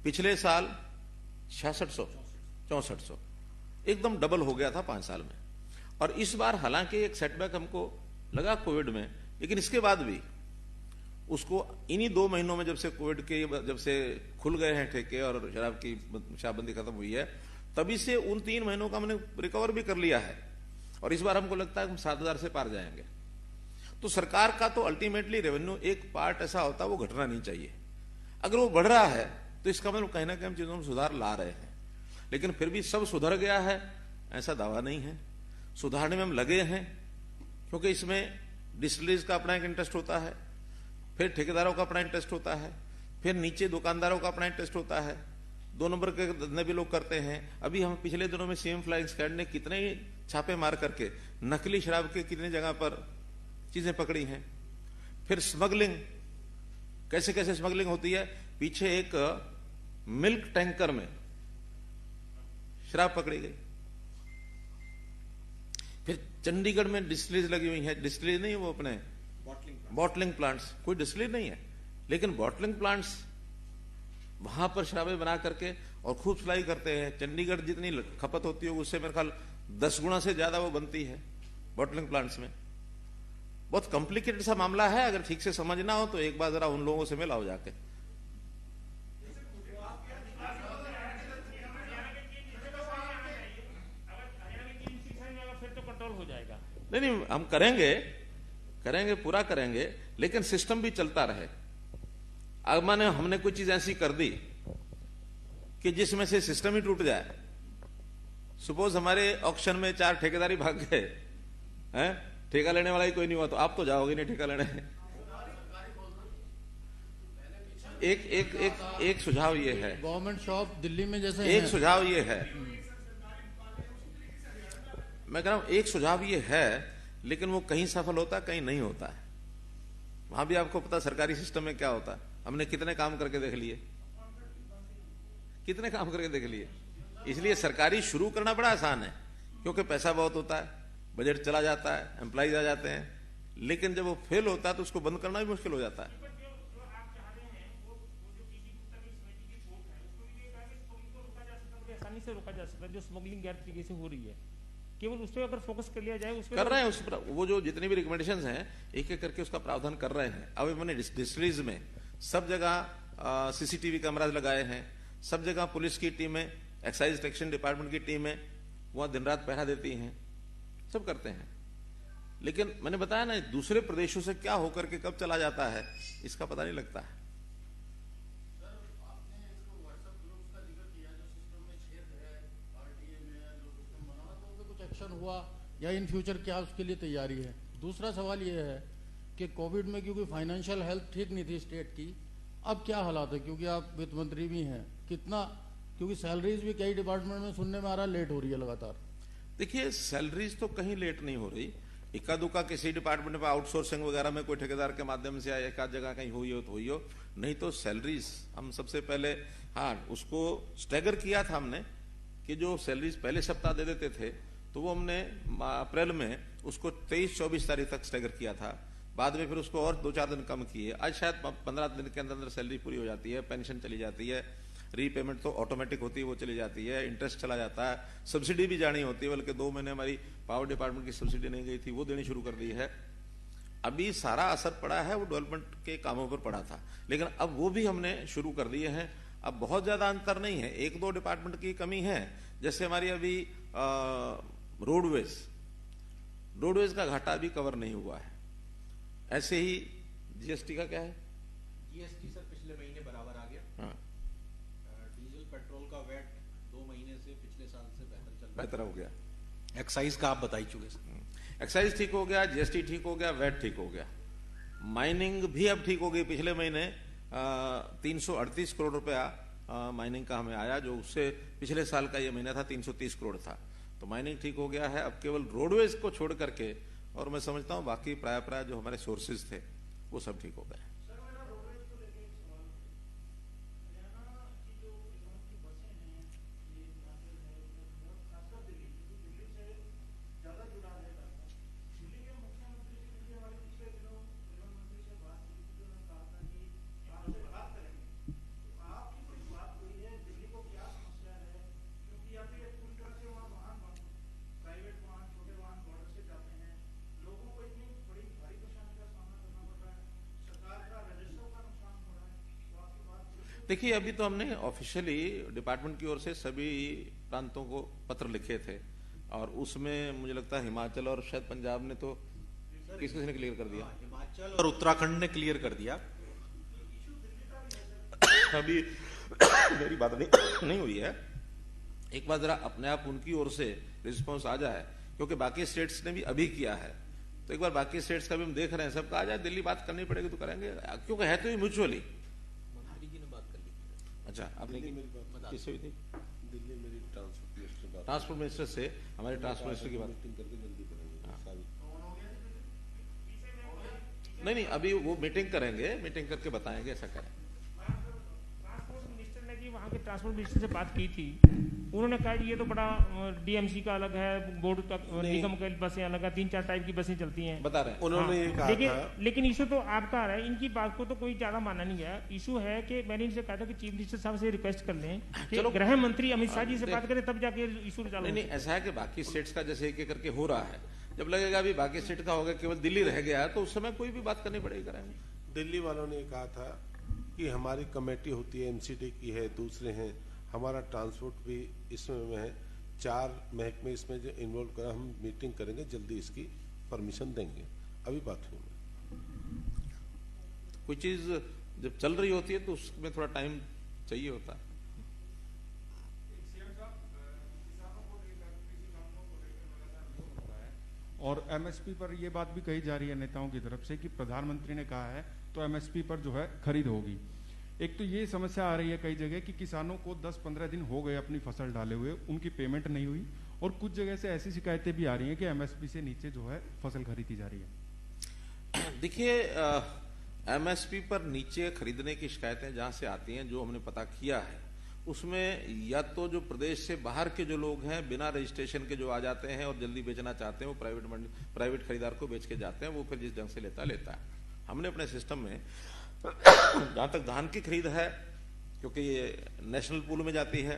पिछले साल 6600-6400 एकदम डबल हो गया था 5 साल में। और इस बार हालांकि एक सेटबैक हमको लगा कोविड में, लेकिन इसके बाद भी उसको इन्हीं 2 महीनों में जब से खुल गए हैं ठेके और शराबबंदी खत्म हुई है, तभी से उन 3 महीनों का हमने रिकवर भी कर लिया है। और इस बार हमको लगता है हम 7000 से पार जाएंगे। तो सरकार का तो अल्टीमेटली रेवेन्यू एक पार्ट ऐसा होता है वो घटना नहीं चाहिए। अगर वो बढ़ रहा है तो इसका मतलब कहीं ना कहीं हम चीजों में सुधार ला रहे हैं, लेकिन फिर भी सब सुधर गया है ऐसा दावा नहीं है। सुधारने में हम लगे हैं, क्योंकि इसमें डिस्टिलरीज का अपना एक इंटरेस्ट होता है, फिर ठेकेदारों का अपना इंटरेस्ट होता है, फिर नीचे दुकानदारों का अपना इंटरेस्ट होता है, 2 नंबर के धंधे भी लोग करते हैं। अभी हम पिछले दिनों में CM फ्लाइंग स्क्वाड ने कितने छापे मार करके नकली शराब के कितने जगह पर चीजें पकड़ी हैं। फिर स्मगलिंग, कैसे कैसे स्मगलिंग होती है। पीछे एक मिल्क टैंकर में शराब पकड़ी गई। फिर चंडीगढ़ में डिस्टिलरीज लगी हुई है, डिस्टिलरी नहीं वो अपने बॉटलिंग प्लांट्स, कोई डिस्टिलरी नहीं है, लेकिन बॉटलिंग प्लांट्स वहां पर शराबें बना करके और खूब सप्लाई करते हैं। चंडीगढ़ जितनी खपत होती है उससे मेरे ख्याल 10 गुना से ज्यादा वो बनती है बॉटलिंग प्लांट्स में। बहुत कॉम्प्लिकेटेड सा मामला है, अगर ठीक से समझना हो तो एक बार जरा उन लोगों से मिलाओ जाके। फिर तो कंट्रोल हो जाएगा। नहीं, हम करेंगे पूरा करेंगे, लेकिन सिस्टम भी चलता रहे। अब माने हमने कोई चीज ऐसी कर दी कि जिसमें से सिस्टम ही टूट जाए। सपोज हमारे ऑक्शन में 4 ठेकेदारी भाग गए हैं, ठेका लेने वाला ही कोई नहीं हुआ, तो आप तो जाओगे नहीं ठेका लेने। एक सुझाव ये है, गवर्नमेंट शॉप दिल्ली में जैसे एक सुझाव ये है, मैं कह रहा हूं एक सुझाव ये है, लेकिन वो कहीं सफल होता है कहीं नहीं होता है। वहां भी आपको पता सरकारी सिस्टम में क्या होता है। हमने कितने काम करके देख लिए, कितने काम करके देख लिए। इसलिए सरकारी शुरू करना बड़ा आसान है, क्योंकि पैसा बहुत होता है, बजट चला जाता है, एम्प्लॉइज आ जाते हैं, लेकिन जब वो फेल होता है तो उसको बंद करना भी मुश्किल हो जाता है। आसानी से रोका जा सकता है, जो स्मगलिंग गैर तरीके से हो रही है, केवल उस पर अगर फोकस कर लिया जाए, उस पर कर रहे हैं। उस पर वो जो जितनी भी रिकमेंडेशंस हैं एक एक करके उसका प्रावधान कर रहे हैं। अब मैंने डिस्ट्रिक्ट्स में सब जगह सीसीटीवी कैमराज लगाए हैं, सब जगह पुलिस की टीमें, एक्साइज सेक्शन डिपार्टमेंट की टीमें वहां दिन रात पहरा देती हैं, सब करते हैं। लेकिन मैंने बताया ना, दूसरे प्रदेशों से क्या होकर के कब चला जाता है इसका पता नहीं लगता है। एक्शन हुआ या इन फ्यूचर क्या उसके लिए तैयारी है? दूसरा सवाल ये है कि कोविड में क्योंकि फाइनेंशियल हेल्थ ठीक नहीं थी स्टेट की, अब क्या हालात है? क्योंकि आप वित्त मंत्री भी हैं, कितना, क्योंकि सैलरीज भी कई डिपार्टमेंट में सुनने में आ रहा है लेट हो रही है लगातार। देखिए, सैलरीज तो कहीं लेट नहीं हो रही, इक्का दुक्का किसी डिपार्टमेंट में आउटसोर्सिंग वगैरह में कोई ठेकेदार के माध्यम से एक आध जगह कहीं हुई हो तो हुई हो, नहीं तो सैलरीज हम सबसे पहले, हाँ उसको स्टैगर किया था हमने कि जो सैलरीज पहले सप्ताह दे देते थे तो वो हमने अप्रैल में उसको 23-24 तारीख तक स्टैगर किया था। बाद में फिर उसको और 2-4 दिन कम किए। आज शायद 15 दिन के अंदर सैलरी पूरी हो जाती है, पेंशन चली जाती है, रीपेमेंट तो ऑटोमेटिक होती है वो चली जाती है, इंटरेस्ट चला जाता है, सब्सिडी भी जानी होती है, बल्कि 2 महीने हमारी पावर डिपार्टमेंट की सब्सिडी नहीं गई थी वो देनी शुरू कर दी है। अभी सारा असर पड़ा है वो डेवलपमेंट के कामों पर पड़ा था, लेकिन अब वो भी हमने शुरू कर दिए हैं। अब बहुत ज्यादा अंतर नहीं है, 1-2 डिपार्टमेंट की कमी है, जैसे हमारी अभी रोडवेज का घाटा अभी कवर नहीं हुआ है। ऐसे ही जीएसटी का क्या है? जीएसटी सर पिछले महीने बराबर आ गया। हाँ, डीजल पेट्रोल का वेट 2 महीने से पिछले साल से बेहतर हो गया। एक्साइज का आप बता ही चुके सर। एक्साइज ठीक हो गया, जीएसटी ठीक हो गया, वेट ठीक हो गया, माइनिंग भी अब ठीक हो गई। पिछले महीने 338 करोड़ रुपया माइनिंग का हमें आया, जो उससे पिछले साल का ये महीना था 330 करोड़ था। तो माइनिंग ठीक हो गया है। अब केवल रोडवेज को छोड़ करके, और मैं समझता हूं बाकी प्राय जो हमारे सोर्सेज थे वो सब ठीक हो गए। देखिए, अभी तो हमने ऑफिशियली डिपार्टमेंट की ओर से सभी प्रांतों को पत्र लिखे थे, और उसमें मुझे लगता है हिमाचल और शायद पंजाब ने तो किसी ने क्लियर कर दिया। हिमाचल और उत्तराखंड ने क्लियर कर दिया। अभी मेरी बात नहीं हुई है, एक बार जरा अपने आप उनकी ओर से रिस्पॉन्स आ जाए, क्योंकि बाकी स्टेट्स ने भी अभी किया है, तो एक बार बाकी स्टेट्स का भी हम देख रहे हैं, सबका आ जाए। दिल्ली बात करनी पड़ेगी तो करेंगे, क्योंकि है तो ये म्यूचुअली। अच्छा, आपने किससे हुई थी? दिल्ली मेरी ट्रांसपोर्ट मिनिस्टर से, हमारे ट्रांसपोर्ट मिनिस्टर की बात करके जल्दी करेंगे। नहीं, अभी वो मीटिंग करेंगे, मीटिंग करके बताएंगे ऐसा करें। ट्रांसपोर्ट मिनिस्टर ने जी वहाँ के ट्रांसपोर्ट मिनिस्टर से बात की थी, उन्होंने कहा जी ये तो बड़ा डीएमसी का अलग है, बोर्ड तक निगम की बसें अलग है, 3-4 टाइप की बसें चलती हैं, बता रहे हैं। उन्होंने ये कहा था, लेकिन इशू तो आपका आ रहा है, इनकी बात को तो कोई ज्यादा माना नहीं गया। इशू है कि मैंने इनसे कहा था कि चीफ मिनिस्टर साहब से रिक्वेस्ट कर लें कि गृह मंत्री अमित शाह जी से बात करें, तब जाके इशू रिजॉल्व। नहीं, ऐसा है कि बाकी स्टेट्स का जैसे एक एक करके हो रहा है, जब लगेगा अभी बाकी स्टेट का होगा, केवल दिल्ली रह गया तो उस समय कोई भी बात करनी पड़ेगी, कराएंगे। दिल्ली वालों ने कहा था कि हमारी कमेटी होती है, एमसीडी की है, दूसरे हैं, हमारा ट्रांसपोर्ट भी इसमें में है, 4 महकमे इसमें जो इन्वॉल्व करा, हम मीटिंग करेंगे, जल्दी इसकी परमिशन देंगे। अभी बात हुई है। कोई चीज जब चल रही होती है तो उसमें थोड़ा टाइम चाहिए होता है। और एमएसपी पर यह बात भी कही जा रही है नेताओं की तरफ से कि प्रधानमंत्री ने कहा है तो एमएसपी पर जो है खरीद होगी। एक तो ये समस्या आ रही है कई जगह कि किसानों को 10-15 दिन हो गए अपनी फसल डाले हुए, उनकी पेमेंट नहीं हुई, और कुछ जगह से ऐसी शिकायतें भी आ रही हैं कि एमएसपी से नीचे जो है फसल खरीदी जा रही है। देखिए, एमएसपी पर नीचे खरीदने की शिकायतें जहां से आती हैं, जो हमने पता किया है, उसमें या तो जो प्रदेश से बाहर के जो लोग हैं बिना रजिस्ट्रेशन के जो आ जाते हैं और जल्दी बेचना चाहते हैं, वो प्राइवेट खरीदार को बेच के जाते हैं, वो फिर जिस ढंग से लेता है। हमने अपने सिस्टम में जहां तक धान की खरीद है, क्योंकि ये नेशनल पूल में जाती है,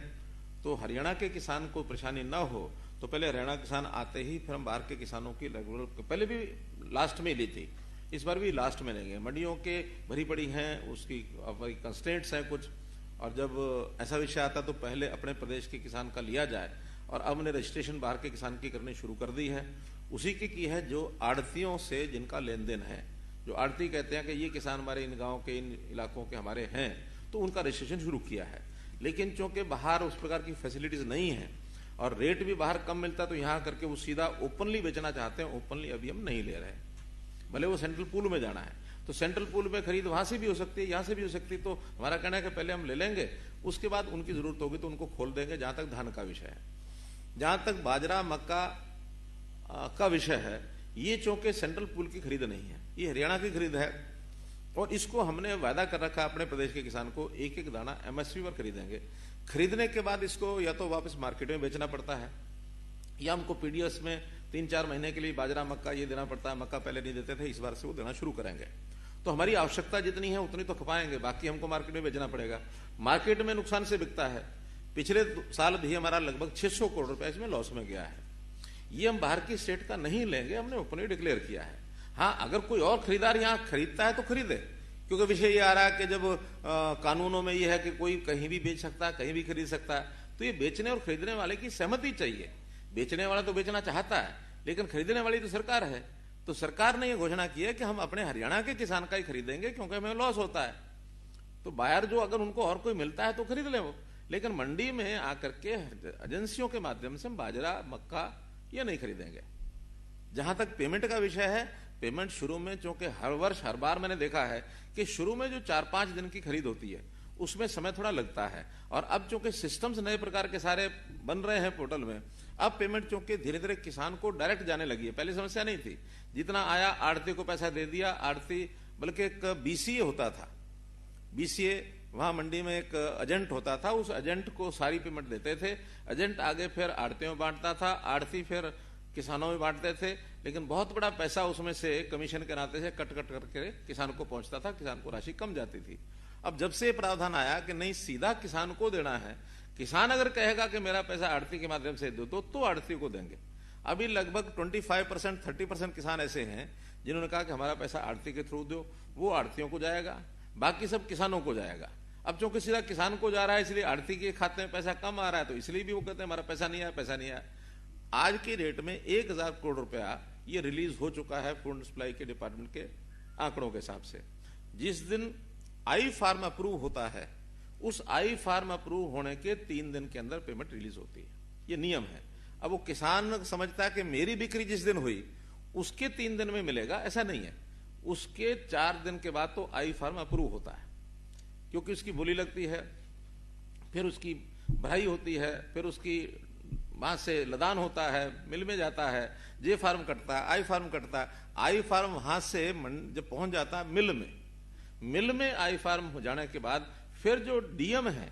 तो हरियाणा के किसान को परेशानी ना हो तो पहले हरियाणा किसान आते ही फिर हम बाहर के किसानों की रेगुलर, पहले भी लास्ट में ली थी, इस बार भी लास्ट में लेंगे। मंडियों के भरी पड़ी हैं, उसकी कंस्ट्रेंट्स हैं कुछ, और जब ऐसा विषय आता तो पहले अपने प्रदेश के किसान का लिया जाए, और अब हमने रजिस्ट्रेशन बाहर के किसान की करनी शुरू कर दी है। उसी की है जो आड़तियों से जिनका लेन देन है, जो आड़ती कहते हैं कि ये किसान हमारे इन गांव के, इन इलाकों के हमारे हैं, तो उनका रजिस्ट्रेशन शुरू किया है। लेकिन चूंकि बाहर उस प्रकार की फैसिलिटीज नहीं है और रेट भी बाहर कम मिलता, तो यहाँ करके वो सीधा ओपनली बेचना चाहते हैं। ओपनली अभी हम नहीं ले रहे, भले वो सेंट्रल पूल में जाना है तो सेंट्रल पूल में खरीद वहां से भी हो सकती है, यहां से भी हो सकती है। तो हमारा कहना है कि पहले हम ले लेंगे, उसके बाद उनकी जरूरत होगी तो उनको खोल देंगे। जहां तक धान का विषय है, जहां तक बाजरा मक्का का विषय है, ये चूंकि सेंट्रल पूल की खरीद नहीं है, ये हरियाणा की खरीद है, और इसको हमने वायदा कर रखा अपने प्रदेश के किसान को, एक एक दाना एमएसपी पर खरीदेंगे। खरीदने के बाद इसको या तो वापस मार्केट में बेचना पड़ता है, या हमको पीडीएस में 3-4 महीने के लिए बाजरा मक्का ये देना पड़ता है। मक्का पहले नहीं देते थे, इस बार से वो देना शुरू करेंगे। तो हमारी आवश्यकता जितनी है उतनी तो खपाएंगे, बाकी हमको मार्केट में बेचना पड़ेगा। मार्केट में नुकसान से बिकता है। पिछले साल भी हमारा लगभग 600 करोड़ रुपए इसमें लॉस में गया है। ये हम बाहर की स्टेट का नहीं लेंगे, हमने ओपनली डिक्लेयर किया है। हाँ, अगर कोई और खरीदार यहाँ खरीदता है तो खरीदे, क्योंकि विषय ये आ रहा है कि जब कानूनों में ये है कि कोई कहीं भी बेच सकता है, कहीं भी खरीद सकता है, तो ये बेचने और खरीदने वाले की सहमति चाहिए। बेचने वाला तो बेचना चाहता है, लेकिन खरीदने वाली तो सरकार है। तो सरकार ने यह घोषणा की है कि हम अपने हरियाणा के किसान का ही खरीदेंगे, क्योंकि हमें लॉस होता है। तो बाहर जो अगर उनको और कोई मिलता है तो खरीद ले वो, लेकिन मंडी में आकर के एजेंसियों के माध्यम से हम बाजरा मक्का ये नहीं खरीदेंगे। जहां तक पेमेंट का विषय है, पेमेंट शुरू में, चूंकि हर वर्ष हर बार मैंने देखा है कि शुरू में जो 4-5 दिन की खरीद होती है उसमें समय थोड़ा लगता है, और अब चूंकि सिस्टम्स नए प्रकार के सारे बन रहे हैं पोर्टल में, अब पेमेंट चूंकि धीरे धीरे किसान को डायरेक्ट जाने लगी है। पहले समस्या नहीं थी, जितना आया आड़ती को पैसा दे दिया, आड़ती बल्कि एक बीसीए होता था, बीसीए वहां मंडी में एक एजेंट होता था, उस एजेंट को सारी पेमेंट देते थे। एजेंट आगे फिर आड़तियों में बांटता था, आड़ती फिर किसानों में बांटते थे, लेकिन बहुत बड़ा पैसा उसमें से कमीशन के नाते से कट कट करके किसान को पहुंचता था, किसान को राशि कम जाती थी। अब जब से प्रावधान आया कि नहीं, सीधा किसान को देना है, किसान अगर कहेगा कि मेरा पैसा आड़ती के माध्यम से दो तो आड़ती को देंगे। अभी लगभग 25% 30% किसान ऐसे हैं जिन्होंने कहा कि हमारा पैसा आड़ती के थ्रू दो, वो आड़तियों को जाएगा, बाकी सब किसानों को जाएगा। अब चूंकि सीधा किसान को जा रहा है, इसलिए आड़ती के खाते में पैसा कम आ रहा है, तो इसलिए भी वो कहते हैं हमारा पैसा नहीं आया, पैसा नहीं आया। आज की डेट में 1000 करोड़ रुपया ये रिलीज हो चुका है फूड सप्लाई के डिपार्टमेंट के आंकड़ों के हिसाब से। जिस दिन आई फार्म अप्रूव होता है, उस आई फार्म अप्रूव होने के 3 दिन के अंदर पेमेंट रिलीज होती है, ये नियम है। अब वो किसान समझता है कि मेरी बिक्री जिस दिन हुई उसके 3 दिन में मिलेगा, ऐसा नहीं है। उसके 4 दिन के बाद तो आई फार्म अप्रूव होता है, क्योंकि उसकी बोली लगती है, फिर उसकी भराई होती है, फिर उसकी वहां से लदान होता है, मिल में जाता है, जे फार्म कटता है, आई फार्म कटता है। आई फार्म वहां से जब पहुंच जाता है मिल में आई फार्म हो जाने के बाद फिर जो डीएम है,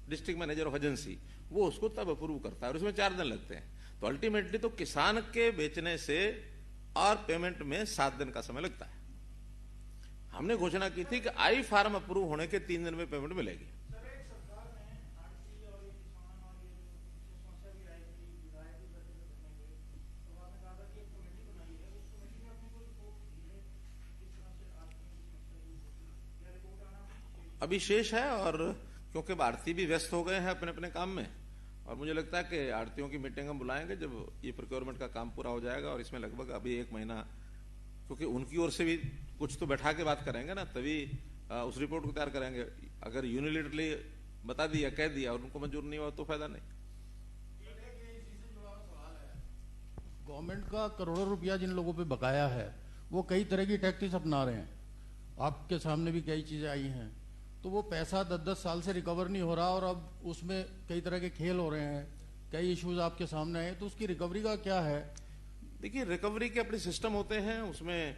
डिस्ट्रिक्ट मैनेजर ऑफ एजेंसी, वो उसको तब अप्रूव करता है और उसमें 4 दिन लगते हैं। तो अल्टीमेटली तो किसान के बेचने से और पेमेंट में 7 दिन का समय लगता है। हमने घोषणा की थी कि आई फार्म अप्रूव होने के 3 दिन में पेमेंट मिलेगी। अभी शेष है, और क्योंकि आड़ती भी व्यस्त हो गए हैं अपने अपने काम में, और मुझे लगता है कि आड़तियों की मीटिंग हम बुलाएंगे जब ये प्रोक्योरमेंट का काम पूरा हो जाएगा, और इसमें लगभग अभी 1 महीना, क्योंकि उनकी ओर से भी कुछ तो बैठा के बात करेंगे ना, तभी उस रिपोर्ट को तैयार करेंगे। अगर यूनिलेटरली बता दिया, कह दिया और उनको मंजूर नहीं हुआ तो फायदा नहीं। गवर्नमेंट का करोड़ों रुपया जिन लोगों पे बकाया है वो कई तरह की टैक्टिक्स अपना रहे हैं। आपके सामने भी कई चीजें आई हैं, तो वो पैसा 10-10 साल से रिकवर नहीं हो रहा और अब उसमें कई तरह के खेल हो रहे हैं, कई इश्यूज आपके सामने आए, तो उसकी रिकवरी का क्या है? देखिए, रिकवरी के अपने सिस्टम होते हैं, उसमें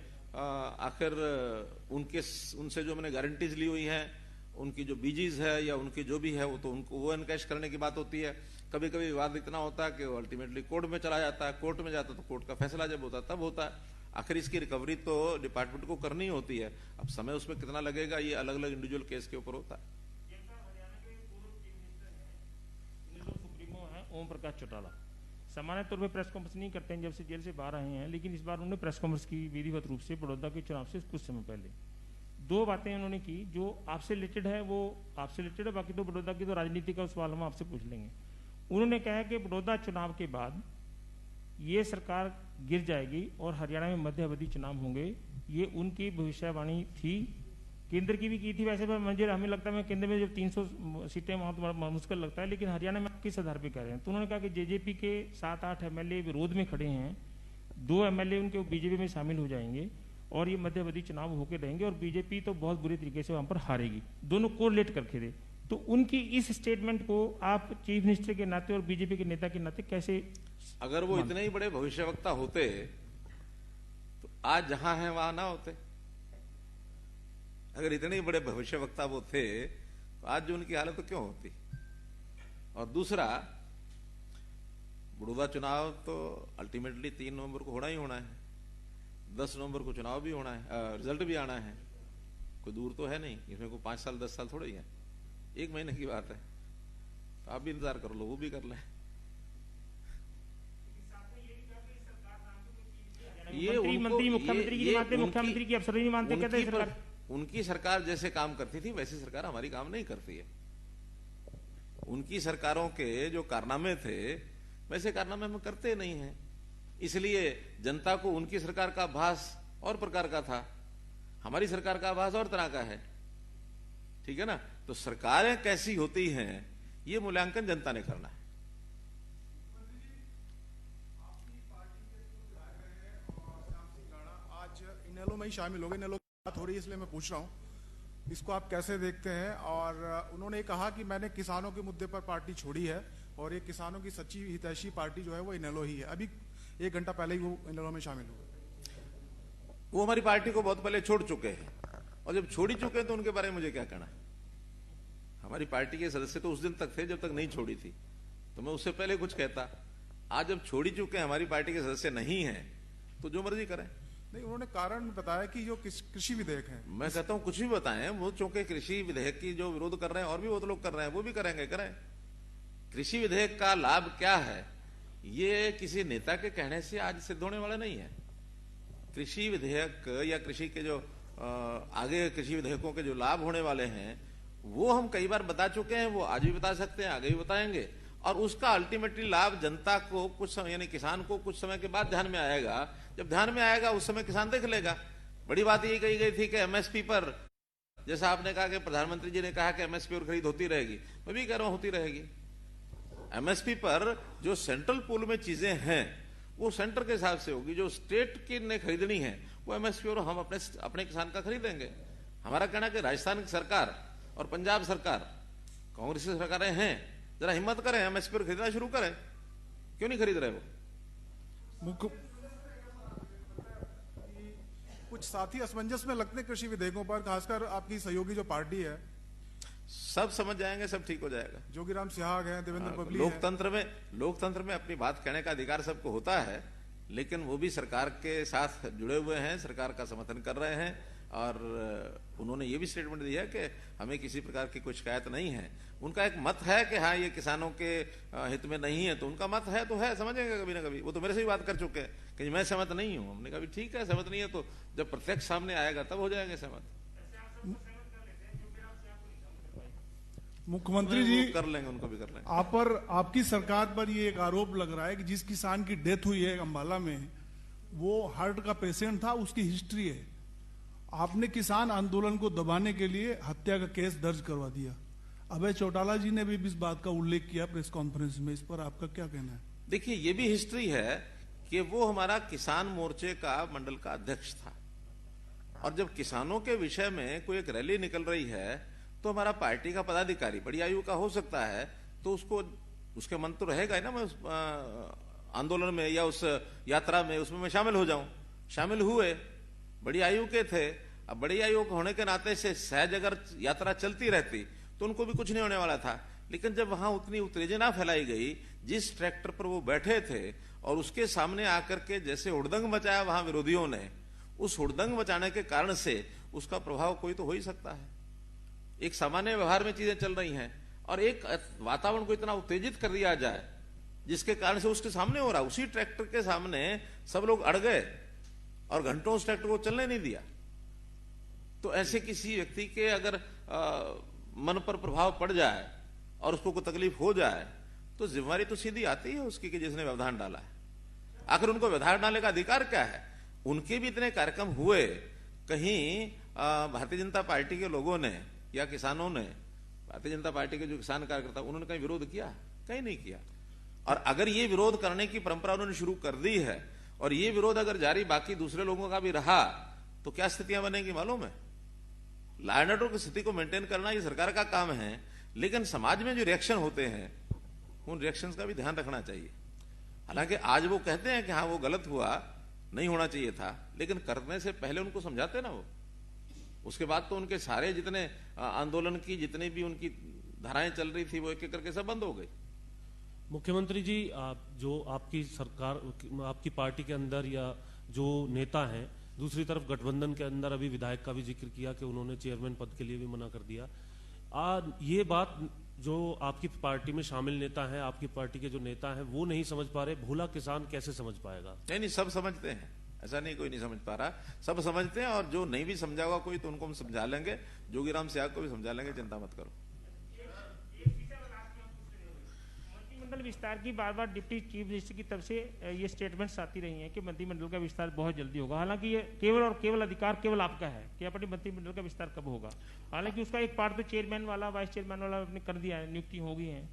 आखिर उनसे जो मैंने गारंटीज ली हुई हैं, उनकी जो बीजीज है या उनकी जो भी है, वो तो उनको वो एनकैश करने की बात होती है। कभी कभी विवाद इतना होता है कि वो अल्टीमेटली कोर्ट में चला जाता है, कोर्ट में जाता है तो कोर्ट का फैसला जब होता है तब होता है। आखिर इसकी रिकवरी तो डिपार्टमेंट को करनी होती है। अब समय उसमें कितना लगेगा ये अलग अलग इंडिविजुअल केस के ऊपर होता है। सुप्रीमो है ओम प्रकाश चौटाला, सामान्य तौर पर प्रेस कॉन्फ्रेंस नहीं करते हैं जब से जेल से बाहर आए हैं, लेकिन इस बार उन्होंने प्रेस कॉन्फ्रेंस की विधिवत रूप से बड़ौदा के चुनाव से कुछ समय पहले। 2 बातें उन्होंने की जो आपसे रिलेटेड है, वो आपसे रिलेटेड है, बाकी तो बड़ौदा की तो राजनीति का सवाल हम आपसे पूछ लेंगे। उन्होंने कहा कि बड़ौदा चुनाव के बाद ये सरकार गिर जाएगी और हरियाणा में मध्य अवधि चुनाव होंगे, ये उनकी भविष्यवाणी थी। केंद्र की भी की थी वैसे, पर मुझे हमें लगता है केंद्र में जब 300 सीटें वहां तो मुश्किल लगता है, लेकिन हरियाणा में किस आधार पे कह रहे हैं? तो उन्होंने कहा कि जेजेपी के 7-8 एमएलए विरोध में खड़े हैं, 2 एमएलए उनके बीजेपी में शामिल हो जाएंगे और ये मध्य अवधि चुनाव होकर रहेंगे और बीजेपी तो बहुत बुरी तरीके से वहां पर हारेगी। दोनों कोरिलेट करके दे। तो उनकी इस स्टेटमेंट को आप चीफ मिनिस्टर के नाते और बीजेपी के नेता के नाते कैसे? अगर वो इतने ही बड़े भविष्यवक्ता होते तो आज जहां हैं वहां ना होते। अगर इतने ही बड़े भविष्यवक्ता वो थे तो आज जो उनकी हालत तो क्यों होती? और दूसरा, बड़ौदा चुनाव तो अल्टीमेटली 3 नवंबर को होना ही होना है, 10 नवंबर को चुनाव भी होना है, रिजल्ट भी आना है, कोई दूर तो है नहीं, इसमें कोई 5 साल 10 साल थोड़ा ही है, 1 महीने की बात है। तो आप भी इंतजार कर लो, वो भी कर लें। ये मंत्री मुख्यमंत्री की मानते, मुख्यमंत्री की अफसर नहीं मानते, कहते हैं सरकार। उनकी सरकार जैसे काम करती थी वैसी सरकार हमारी काम नहीं करती है। उनकी सरकारों के जो कारनामे थे वैसे कारनामे हम करते नहीं हैं, इसलिए जनता को उनकी सरकार का आभास और प्रकार का था, हमारी सरकार का आभास और तरह का है। ठीक है ना? तो सरकारें कैसी होती हैं ये मूल्यांकन जनता ने करना है। आज इनेलो में ही शामिल हो गए, इनेलो की बात हो रही है इसलिए मैं पूछ रहा हूँ इसको आप कैसे देखते हैं? और उन्होंने कहा कि मैंने किसानों के मुद्दे पर पार्टी छोड़ी है और ये किसानों की सच्ची हितैषी पार्टी जो है वो इनेलो ही है। अभी 1 घंटा पहले ही वो इनेलो में शामिल हुए। वो हमारी पार्टी को बहुत पहले छोड़ चुके हैं, और जब छोड़ ही चुके हैं तो उनके बारे में मुझे क्या कहना है? हमारी पार्टी के सदस्य तो उस दिन तक थे जब तक नहीं छोड़ी थी, तो मैं उससे पहले कुछ कहता। आज जब छोड़ ही चुके हैं, हमारी पार्टी के सदस्य नहीं है, तो जो मर्जी करें। नहीं, उन्होंने कारण बताया कि जो कृषि विधेयक है। मैं कहता हूं कुछ भी बताएं, वो चूंकि कृषि विधेयक की जो विरोध कर रहे हैं और भी बहुत लोग कर रहे हैं, वो भी करेंगे, करें। कृषि विधेयक का लाभ क्या है ये किसी नेता के कहने से आज सिद्ध होने वाला नहीं है। कृषि विधेयक या कृषि के जो आगे कृषि विधेयकों के जो लाभ होने वाले हैं वो हम कई बार बता चुके हैं, वो आज भी बता सकते हैं, आगे भी बताएंगे। और उसका अल्टीमेटली लाभ जनता को कुछ समय, यानी किसान को कुछ समय के बाद ध्यान में आएगा। जब ध्यान में आएगा उस समय किसान देख लेगा। बड़ी बात यही कही गई थी कि एमएसपी पर, जैसा आपने कहा कि प्रधानमंत्री जी ने कहा कि एमएसपी पर खरीद होती रहेगी, मैं भी कह रहा हूं होती रहेगी। एमएसपी पर जो सेंट्रल पूल में चीजें हैं वो सेंटर के हिसाब से होगी, जो स्टेट की ने खरीदनी है वो एमएसपी और हम अपने किसान का खरीदेंगे। हमारा कहना है कि राजस्थान की सरकार और पंजाब सरकार, कांग्रेस की सरकारें हैं, जरा हिम्मत करें, एमएसपी पर खरीदना शुरू करें। क्यों नहीं खरीद रहे वो? कुछ साथी असमंजस में लगते कृषि विधेयकों पर, खासकर आपकी सहयोगी जो पार्टी है। सब समझ जाएंगे, सब ठीक हो जाएगा। जोगीराम सिहाग हैं, देवेंद्र बबली हैं। लोकतंत्र में अपनी बात कहने का अधिकार सबको होता है, लेकिन वो भी सरकार के साथ जुड़े हुए हैं, सरकार का समर्थन कर रहे हैं और उन्होंने ये भी स्टेटमेंट दिया कि हमें किसी प्रकार की कोई शिकायत नहीं है। उनका एक मत है कि हाँ ये किसानों के हित में नहीं है, तो उनका मत है तो है, समझेंगे कभी ना कभी। वो तो मेरे से भी बात कर चुके हैं कि मैं सहमत नहीं हूं। हमने कहा भी ठीक है, सहमत नहीं है तो जब प्रत्यक्ष सामने आएगा तब हो जाएंगे सहमत। मुख्यमंत्री जी कर लेंगे, उनको भी कर लेंगे। आपकी सरकार पर ये एक आरोप लग रहा है कि जिस किसान की डेथ हुई है अंबाला में, वो हार्ट का पेशेंट था, उसकी हिस्ट्री है। आपने किसान आंदोलन को दबाने के लिए हत्या का केस दर्ज करवा दिया। अभय चौटाला जी ने भी इस बात का उल्लेख किया प्रेस कॉन्फ्रेंस में, इस पर आपका क्या कहना है? देखिए, ये भी हिस्ट्री है कि वो हमारा किसान मोर्चे का मंडल का अध्यक्ष था, और जब किसानों के विषय में कोई एक रैली निकल रही है तो हमारा पार्टी का पदाधिकारी बड़ी आयु का हो सकता है, तो उसको उसके मन तो रहेगा ही ना, मैं उस आंदोलन में या उस यात्रा में उसमें मैं शामिल हो जाऊं। शामिल हुए, बड़ी आयु के थे। अब बड़ी आयु होने के नाते से सहज अगर यात्रा चलती रहती तो उनको भी कुछ नहीं होने वाला था। लेकिन जब वहां उतनी उत्तेजना फैलाई गई, जिस ट्रैक्टर पर वो बैठे थे और उसके सामने आकर के जैसे हुड़दंग मचाया वहां विरोधियों ने, उस हुड़दंग मचाने के कारण से उसका प्रभाव कोई तो हो ही सकता है। एक सामान्य व्यवहार में चीजें चल रही हैं और एक वातावरण को इतना उत्तेजित कर दिया जाए जिसके कारण से उसके सामने हो रहा, उसी ट्रैक्टर के सामने सब लोग अड़ गए और घंटों उस ट्रैक्टर को चलने नहीं दिया। तो ऐसे किसी व्यक्ति के अगर मन पर प्रभाव पड़ जाए और उसको कोई तकलीफ हो जाए तो जिम्मेवारी तो सीधी आती है उसकी कि जिसने व्यवधान डाला है। आखिर उनको व्यवधान डालने का अधिकार क्या है? उनके भी इतने कार्यक्रम हुए, कहीं भारतीय जनता पार्टी के लोगों ने या किसानों ने, भारतीय जनता पार्टी के जो किसान कार्यकर्ता, उन्होंने कहीं विरोध किया? कहीं नहीं किया। और अगर ये विरोध करने की परंपरा उन्होंने शुरू कर दी है और ये विरोध अगर जारी बाकी दूसरे लोगों का भी रहा तो क्या स्थितियां बनेंगी मालूम है? लॉ एंड ऑर्डर की स्थिति को मेंटेन करना ये सरकार का काम है, लेकिन समाज में जो रिएक्शन होते हैं उन रिएक्शंस का भी ध्यान रखना चाहिए। हालांकि आज वो कहते हैं कि हाँ वो गलत हुआ, नहीं होना चाहिए था, लेकिन करने से पहले उनको समझाते ना वो। उसके बाद तो उनके सारे जितने आंदोलन की जितनी भी उनकी धाराएं चल रही थी वो एक एक करके सब बंद हो गई। मुख्यमंत्री जी, जो आपकी सरकार, आपकी पार्टी के अंदर या जो नेता हैं, दूसरी तरफ गठबंधन के अंदर अभी विधायक का भी जिक्र किया कि उन्होंने चेयरमैन पद के लिए भी मना कर दिया। ये बात जो आपकी पार्टी में शामिल नेता हैं, आपकी पार्टी के जो नेता हैं, वो नहीं समझ पा रहे, भूला किसान कैसे समझ पाएगा? नहीं, सब समझते हैं, ऐसा नहीं कोई नहीं समझ पा रहा, सब समझते हैं। और जो नहीं भी समझा होगा कोई तो उनको हम समझा लेंगे, जोगीराम सिहाग को भी समझा लेंगे, चिंता मत करो। मंत्रिमंडल विस्तार की बार बार डिप्टी चीफ मिनिस्टर की तरफ से ये स्टेटमेंट्स आती रही हैं कि मंत्रिमंडल का विस्तार बहुत जल्दी होगा। हालांकि ये केवल और केवल अधिकार केवल आपका है कि अपने मंत्रिमंडल का विस्तार कब होगा। हालांकि उसका एक पार्ट तो चेयरमैन वाला, वाइस चेयरमैन वाला आपने कर दिया है, नियुक्ति हो गई है।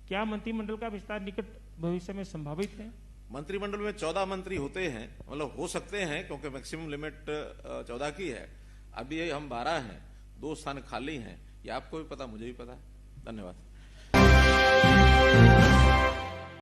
क्या मंत्रिमंडल का विस्तार निकट भविष्य में संभावित है? मंत्रिमंडल में 14 मंत्री होते हैं, मतलब हो सकते हैं, क्योंकि मैक्सिमम लिमिट 14 की है। अभी हम 12 हैं, 2 स्थान खाली हैं। ये आपको भी पता, मुझे भी पता है। धन्यवाद।